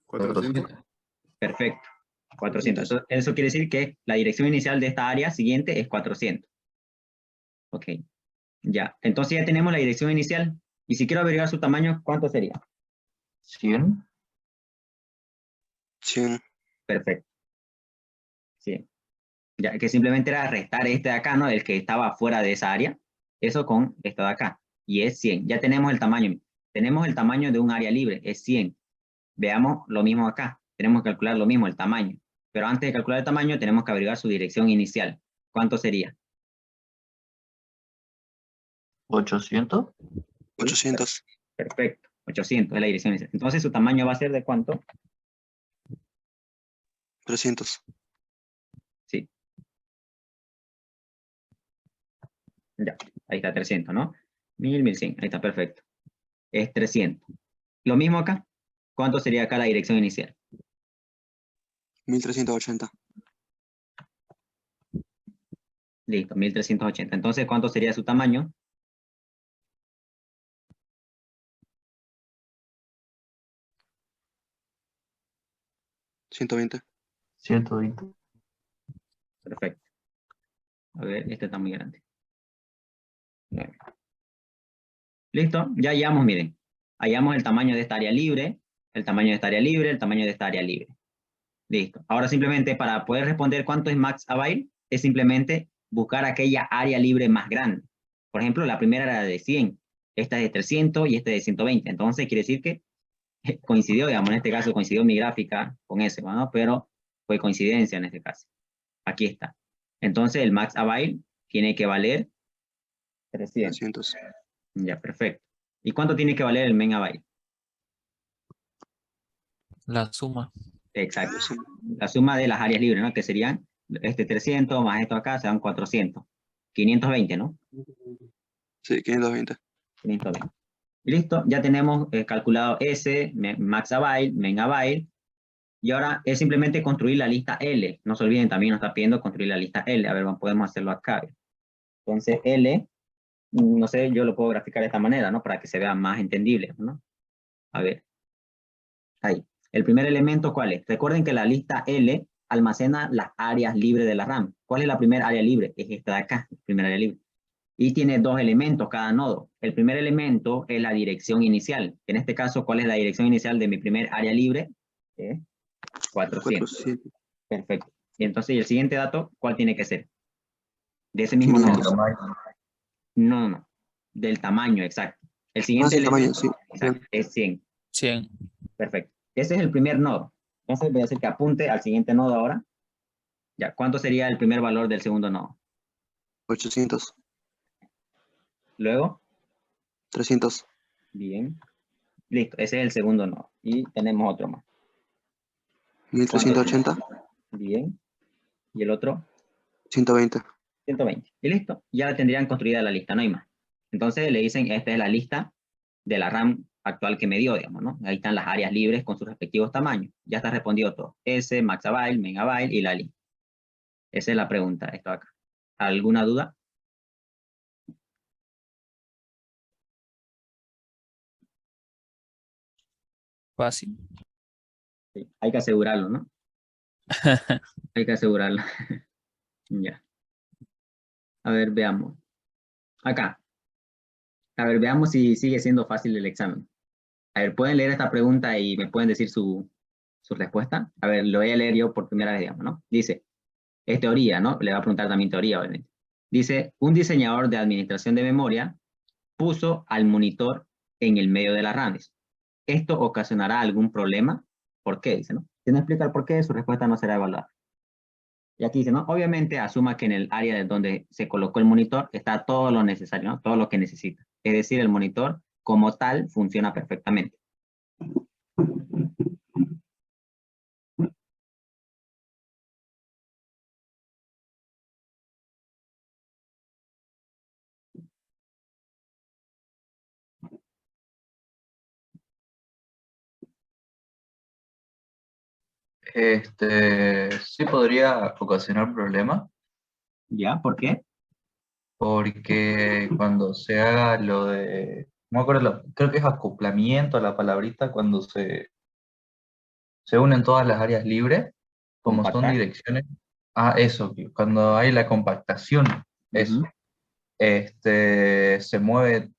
400. Perfecto. 400. Eso quiere decir que la dirección inicial de esta área siguiente es 400. Ok. Ya. Entonces ya tenemos la dirección inicial. Y si quiero averiguar su tamaño, ¿cuánto sería? 100. 100. Perfecto. 100. Ya que simplemente era restar este de acá, ¿no? El que estaba fuera de esa área. Eso con esto de acá. Y es 100. Ya tenemos el tamaño. Tenemos el tamaño de un área libre. Es 100. Veamos lo mismo acá. Tenemos que calcular lo mismo, el tamaño. Pero antes de calcular el tamaño, tenemos que averiguar su dirección inicial. ¿Cuánto sería? 800. 800. Perfecto. 800 es la dirección inicial. Entonces, ¿su tamaño va a ser de cuánto? 300. Sí. Ya. Ahí está 300, ¿no? 1000, 1100. Ahí está, perfecto. Es 300. Lo mismo acá. ¿Cuánto sería acá la dirección inicial? 1380. Listo, 1380. Entonces, ¿cuánto sería su tamaño? 120. 120. Perfecto. A ver, este está muy grande. 9. Listo, ya hallamos, miren. Hallamos el tamaño de esta área libre, el tamaño de esta área libre, el tamaño de esta área libre. Listo. Ahora simplemente para poder responder cuánto es max avail, es simplemente buscar aquella área libre más grande. Por ejemplo, la primera era de 100, esta es de 300 y esta es de 120. Entonces quiere decir que coincidió, digamos, en este caso coincidió mi gráfica con ese, ¿no? Pero fue coincidencia en este caso. Aquí está. Entonces el max avail tiene que valer 300. 300. Ya, perfecto. ¿Y cuánto tiene que valer el min avail? La suma. Exacto. La suma de las áreas libres, ¿no? Que serían este 300 más esto acá, se dan 400. 520, ¿no? Sí, 520. 520. Y listo, ya tenemos calculado S, max avail, min avail. Y ahora es simplemente construir la lista L. No se olviden, también nos está pidiendo construir la lista L. A ver, podemos hacerlo acá. Entonces L, no sé, yo lo puedo graficar de esta manera, ¿no? Para que se vea más entendible, ¿no? A ver. Ahí. El primer elemento, ¿cuál es? Recuerden que la lista L almacena las áreas libres de la RAM. ¿Cuál es la primera área libre? Es esta de acá, la primera área libre. Y tiene dos elementos cada nodo. El primer elemento es la dirección inicial. En este caso, ¿cuál es la dirección inicial de mi primer área libre? 400. 400. Perfecto. Y entonces, ¿y el siguiente dato, cuál tiene que ser? De ese mismo 500. nodo. No. Del tamaño, exacto. El Ah, siguiente sí, el tamaño, elemento, sí. exacto, es 100. 100. Perfecto. Ese es el primer nodo. Entonces voy a hacer que apunte al siguiente nodo ahora. Ya, ¿cuánto sería el primer valor del segundo nodo? 800. Luego, 300. bien. Listo, ese es el segundo nodo. Y tenemos otro más. 1380. Bien. Y el otro, 120. 120. Y listo, ya tendrían construida la lista, no hay más. Entonces le dicen, esta es la lista de la RAM actual que me dio, digamos, ¿no? Ahí están las áreas libres con sus respectivos tamaños. Ya está respondido todo. S, maxabyte, megabyte y la link. Esa es la pregunta, esto acá. ¿Alguna duda? Fácil. Sí, hay que asegurarlo, ¿no? Hay que asegurarlo. Ya. A ver, veamos. Acá. A ver, veamos si sigue siendo fácil el examen. A ver, ¿pueden leer esta pregunta y me pueden decir su respuesta? A ver, lo voy a leer yo por primera vez, digamos, ¿no? Dice, es teoría, ¿no? Le va a preguntar también teoría, obviamente. Dice, un diseñador de administración de memoria puso al monitor en el medio de las RAMs. ¿Esto ocasionará algún problema? ¿Por qué? Dice, ¿no? Si no explica el por qué, su respuesta no será evaluada. Y aquí dice, ¿no? Obviamente asuma que en el área de donde se colocó el monitor está todo lo necesario, ¿no? Todo lo que necesita. Es decir, el monitor como tal funciona perfectamente. Sí podría ocasionar problemas, ¿Ya? ¿Por qué? porque cuando se haga lo de, no me acuerdo, creo que es acoplamiento la palabrita, cuando se unen todas las áreas libres, como son Compactar. direcciones, eso, cuando hay la compactación, eso, Ujú. se mueve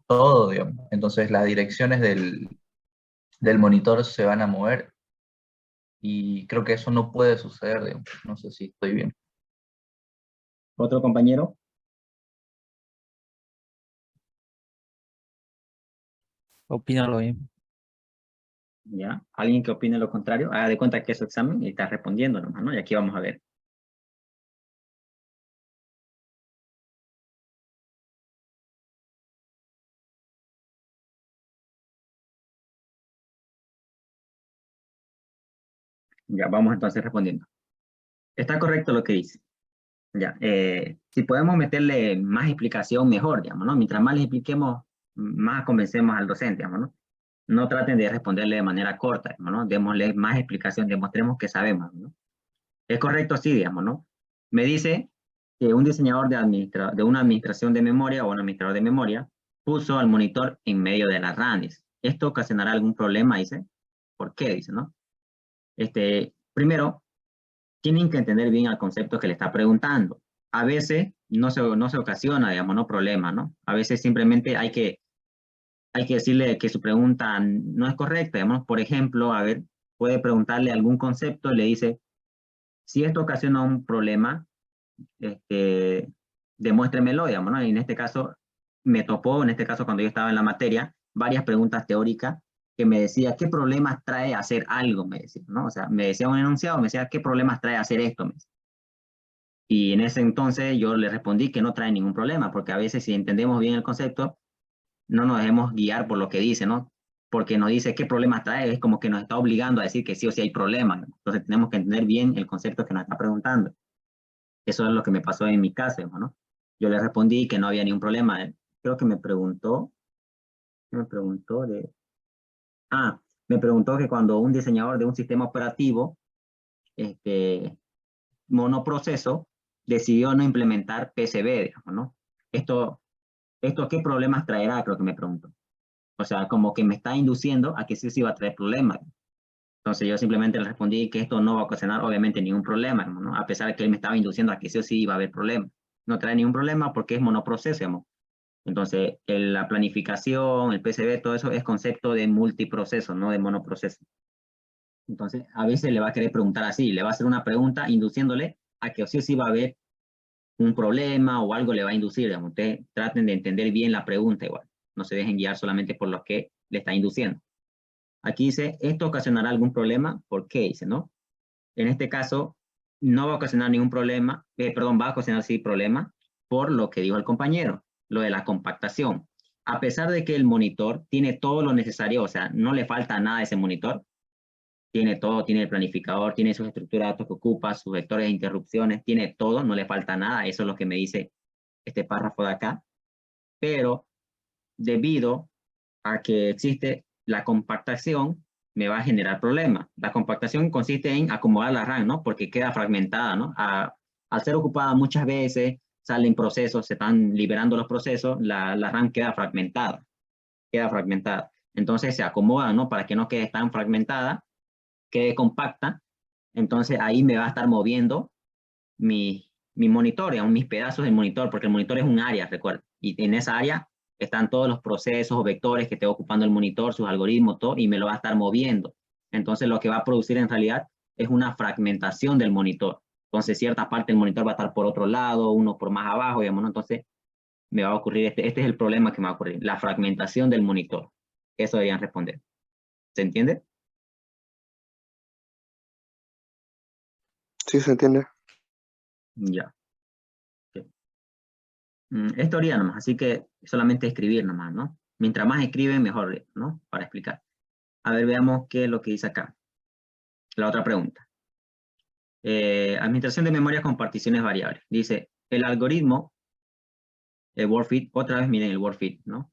todo, digamos. Entonces las direcciones del monitor se van a mover y creo que eso no puede suceder, digamos. No sé si estoy bien. ¿Otro compañero? Opino lo mismo. ¿Ya? ¿Alguien que opine lo contrario? Haga de cuenta que es su examen y está respondiendo nomás, ¿no? Y aquí vamos a ver. Ya, vamos entonces respondiendo. Está correcto lo que dice. Ya, si podemos meterle más explicación, mejor, digamos, ¿no? Mientras más le expliquemos, más convencemos al docente, digamos, ¿no? No traten de responderle de manera corta, digamos, ¿no? Démosle más explicación, demostremos que sabemos, ¿no? Es correcto, sí, digamos, ¿no? Me dice que un diseñador de una administración de memoria o un administrador de memoria puso al monitor en medio de las RAMs. ¿Esto ocasionará algún problema? Dice. ¿Por qué? Dice, ¿no? Primero, tienen que entender bien el concepto que le está preguntando. A veces no se ocasiona, digamos, no problema, ¿no? A veces simplemente hay que decirle que su pregunta no es correcta, digamos. Por ejemplo, a ver, puede preguntarle algún concepto y le dice, si esto ocasiona un problema, demuéstremelo, digamos, ¿no? Y en este caso, me topó, en este caso cuando yo estaba en la materia, varias preguntas teóricas que me decía, ¿qué problemas trae hacer algo? Me decía, ¿no? O sea, me decía un enunciado, me decía, ¿qué problemas trae hacer esto? Me decía. Y en ese entonces yo le respondí que no trae ningún problema, porque a veces si entendemos bien el concepto, no nos dejemos guiar por lo que dice, ¿no? Porque nos dice qué problemas trae, es como que nos está obligando a decir que sí o sí hay problemas. Entonces tenemos que entender bien el concepto que nos está preguntando. Eso es lo que me pasó en mi caso, ¿no? Yo le respondí que no había ningún problema. Creo que me preguntó me preguntó que cuando un diseñador de un sistema operativo, este, monoproceso, decidió no implementar PCB, digamos, ¿no? Esto, ¿Esto qué problemas traerá? Creo que me preguntó. O sea, como que me está induciendo a que sí va a traer problemas. Entonces yo simplemente le respondí que esto no va a ocasionar obviamente ningún problema, ¿no? A pesar de que él me estaba induciendo a que sí o sí iba a haber problemas. No trae ningún problema porque es monoproceso, digamos. Entonces, la planificación, el PCB, todo eso es concepto de multiproceso, no de monoproceso. Entonces, a veces le va a querer preguntar así, le va a hacer una pregunta induciéndole a que sí o sí va a haber un problema o algo le va a inducir. Digamos. Ustedes traten de entender bien la pregunta igual. No se dejen guiar solamente por lo que le está induciendo. Aquí dice, ¿esto ocasionará algún problema? ¿Por qué? Dice, ¿no? En este caso, no va a ocasionar ningún problema, va a ocasionar sí problema por lo que dijo el compañero, lo de la compactación. A pesar de que el monitor tiene todo lo necesario, o sea, no le falta nada a ese monitor, tiene todo, tiene el planificador, tiene sus estructuras de datos que ocupa, sus vectores de interrupciones, tiene todo, no le falta nada, eso es lo que me dice este párrafo de acá, pero debido a que existe la compactación, me va a generar problemas. La compactación consiste en acomodar la RAM, ¿no? Porque queda fragmentada, ¿no? Al ser ocupada muchas veces, salen procesos, se están liberando los procesos, la RAM queda fragmentada. Entonces se acomoda, ¿no? Para que no quede tan fragmentada, quede compacta. Entonces ahí me va a estar moviendo mi monitor, digamos, mis pedazos del monitor, porque el monitor es un área, recuerda. Y en esa área están todos los procesos o vectores que esté ocupando el monitor, sus algoritmos, todo, y me lo va a estar moviendo. Entonces lo que va a producir en realidad es una fragmentación del monitor. Entonces cierta parte del monitor va a estar por otro lado, uno por más abajo, digamos, ¿no? Entonces me va a ocurrir, este es el problema que me va a ocurrir, la fragmentación del monitor. Eso deberían responder. ¿Se entiende? Sí, se entiende. Ya. Es teoría nomás, así que solamente escribir nomás, ¿no? Mientras más escriben, mejor, ¿no? Para explicar. A ver, veamos qué es lo que dice acá. La otra pregunta. Administración de memoria con particiones variables. Dice, el algoritmo, el WordFit, otra vez miren el WordFit, ¿no?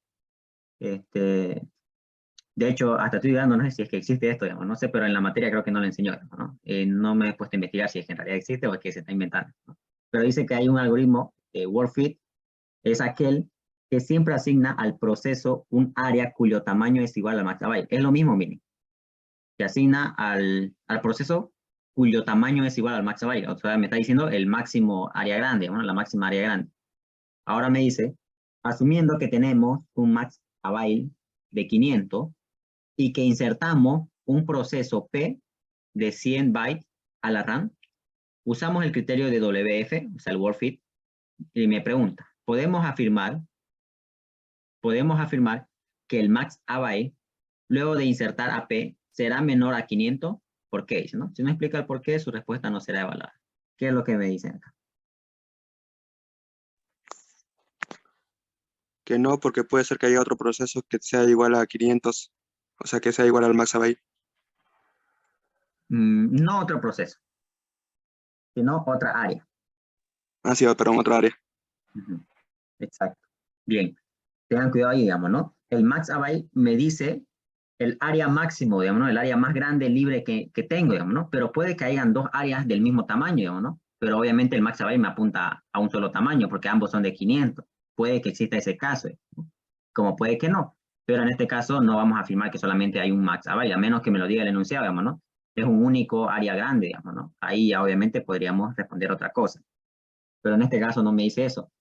De hecho, hasta estoy dudando, no sé si es que existe esto, digamos, no sé, pero en la materia creo que no lo enseñó, ¿no? No me he puesto a investigar si es que en realidad existe o es que se está inventando, ¿no? Pero dice que hay un algoritmo, WordFit, es aquel que siempre asigna al proceso un área cuyo tamaño es igual al maxbyte. Es lo mismo, miren, que asigna al proceso cuyo tamaño es igual al maxbyte. O sea, me está diciendo el máximo área grande, bueno, la máxima área grande. Ahora me dice, asumiendo que tenemos un maxbyte de 500 y que insertamos un proceso P de 100 bytes a la RAM, usamos el criterio de WF, o sea, el WordFit, y me pregunta, ¿podemos afirmar que el max byte, luego de insertar AP, será menor a 500? ¿Por qué? ¿No? Si no explica el por qué, su respuesta no será evaluada. ¿Qué es lo que me dicen acá? Que no, porque puede ser que haya otro proceso que sea igual a 500, o sea, que sea igual al maxbyte. No otro proceso, sino otra área. Ah, sí, pero en otra área. Exacto. Bien, tengan cuidado ahí, digamos, ¿no? El max byte me dice el área máximo, digamos, ¿no? El área más grande libre que tengo, digamos, ¿no? Pero puede que hayan dos áreas del mismo tamaño, digamos, ¿no? Pero obviamente el max byte me apunta a un solo tamaño porque ambos son de 500. Puede que exista ese caso, ¿no? Como puede que no. Pero en este caso no vamos a afirmar que solamente hay un max byte, a menos que me lo diga el enunciado, digamos, ¿no? Es un único área grande, digamos, ¿no? Ahí ya obviamente podríamos responder otra cosa. Pero en este caso no me dice eso.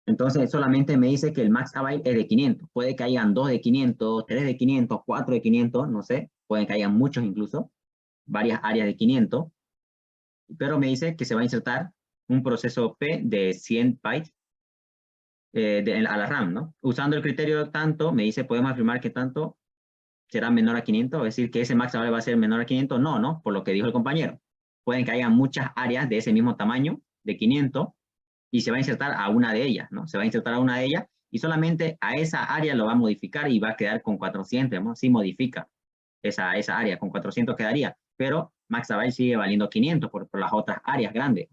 Entonces solamente me dice que el max byte es de 500. Puede que hayan 2 de 500, 3 de 500, 4 de 500, no sé. Pueden que hayan muchos incluso, varias áreas de 500. Pero me dice que se va a insertar un proceso P de 100 bytes a la RAM, ¿no? Usando el criterio tanto, me dice, podemos afirmar que tanto será menor a 500, es decir, que ese max byte va a ser menor a 500. No, no, por lo que dijo el compañero. Pueden que haya muchas áreas de ese mismo tamaño, de 500, y se va a insertar a una de ellas, ¿no? Se va a insertar a una de ellas y solamente a esa área lo va a modificar y va a quedar con 400, ¿no? Sí modifica esa área, con 400 quedaría, pero Maxbyte sigue valiendo 500 por las otras áreas grandes,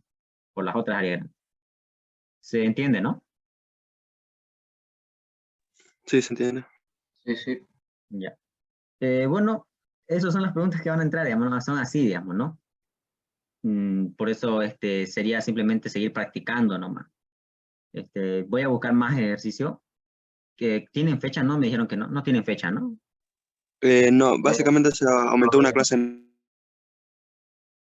por las otras áreas grandes. ¿Se entiende, no? Sí, se entiende. Sí, sí. Ya. Bueno, esas son las preguntas que van a entrar, digamos, ¿no? Son así, digamos, ¿no? Por eso sería simplemente seguir practicando nomás. Voy a buscar más ejercicio. Que tienen fecha, ¿no? Me dijeron que no, no tienen fecha, ¿no? No, básicamente se aumentó una clase,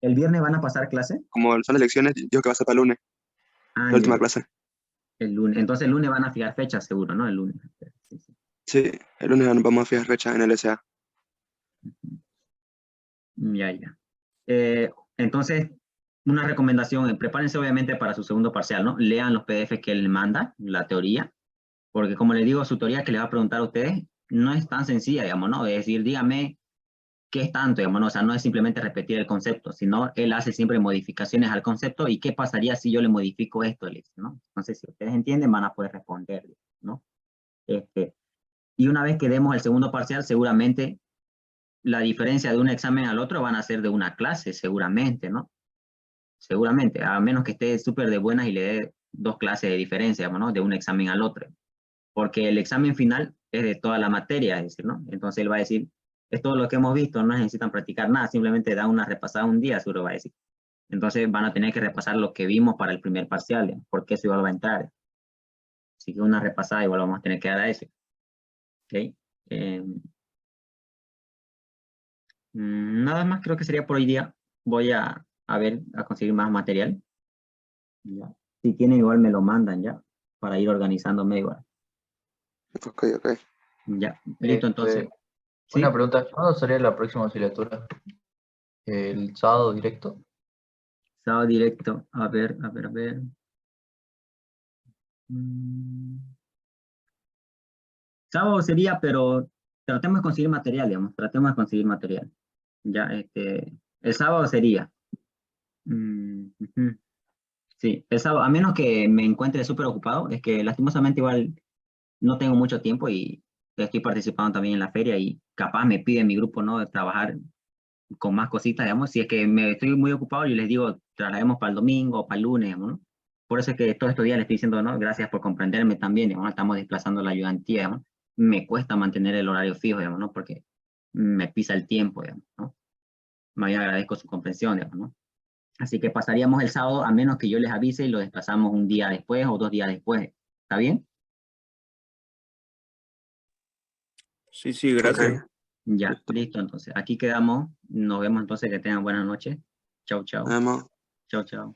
¿El viernes van a pasar clase? como son elecciones, digo que va a ser para el lunes, Ah, la última clase. el lunes. Entonces el lunes van a fijar fecha, seguro, ¿no? El lunes. Sí, sí. Sí, el lunes vamos a fijar fecha en el SA. Ya, ya. Entonces, una recomendación, prepárense obviamente para su segundo parcial, ¿no? Lean los PDF que él manda, la teoría, porque como les digo, su teoría que les va a preguntar a ustedes no es tan sencilla, digamos, ¿no? Es decir, dígame qué es tanto, digamos, ¿no? O sea, no es simplemente repetir el concepto, sino él hace siempre modificaciones al concepto y qué pasaría si yo le modifico esto, ¿no? Entonces, si ustedes entienden, van a poder responder, ¿no? Y una vez que demos el segundo parcial, seguramente la diferencia de un examen al otro van a ser de una clase, seguramente, ¿no? Seguramente, a menos que esté súper de buenas y le dé 2 clases de diferencia, ¿no? De un examen al otro. Porque el examen final es de toda la materia, es decir, ¿no? Entonces él va a decir, es todo lo que hemos visto, no necesitan practicar nada, simplemente da una repasada un día, seguro va a decir. Entonces van a tener que repasar lo que vimos para el primer parcial, digamos, porque eso igual va a entrar. Así que una repasada igual vamos a tener que dar a ese. ¿Ok? Nada más creo que sería por hoy día. Voy a ver, a conseguir más material. Ya. Si tienen igual me lo mandan ya, para ir organizándome igual. Ok, ok. Ya, listo entonces. ¿Sí? Una pregunta, ¿cuándo sería la próxima asignatura? ¿El sábado directo? Sábado directo. A ver, a ver, a ver. Sábado sería, pero tratemos de conseguir material, digamos. Tratemos de conseguir material. Ya, el sábado sería. Ujú. Sí, el sábado, a menos que me encuentre súper ocupado, es que lastimosamente igual no tengo mucho tiempo y estoy participando también en la feria y capaz me pide mi grupo, ¿no? De trabajar con más cositas, digamos. Si es que me estoy muy ocupado, yo les digo, traslademos para el domingo o para el lunes, digamos, ¿no? Por eso es que todos estos días les estoy diciendo, ¿no? Gracias por comprenderme también, digamos, ¿no? Estamos desplazando la ayudantía, digamos. Me cuesta mantener el horario fijo, digamos, ¿no? Porque me pisa el tiempo, digamos, ¿no? Más agradezco su comprensión, digamos, ¿no? Así que pasaríamos el sábado, a menos que yo les avise y lo desplazamos un día después o 2 días después. ¿Está bien? Sí, sí, gracias. Ok. Ya, listo entonces. Aquí quedamos. Nos vemos entonces. Que tengan buenas noches. Chau, chau. Nos vemos. Chau, chau.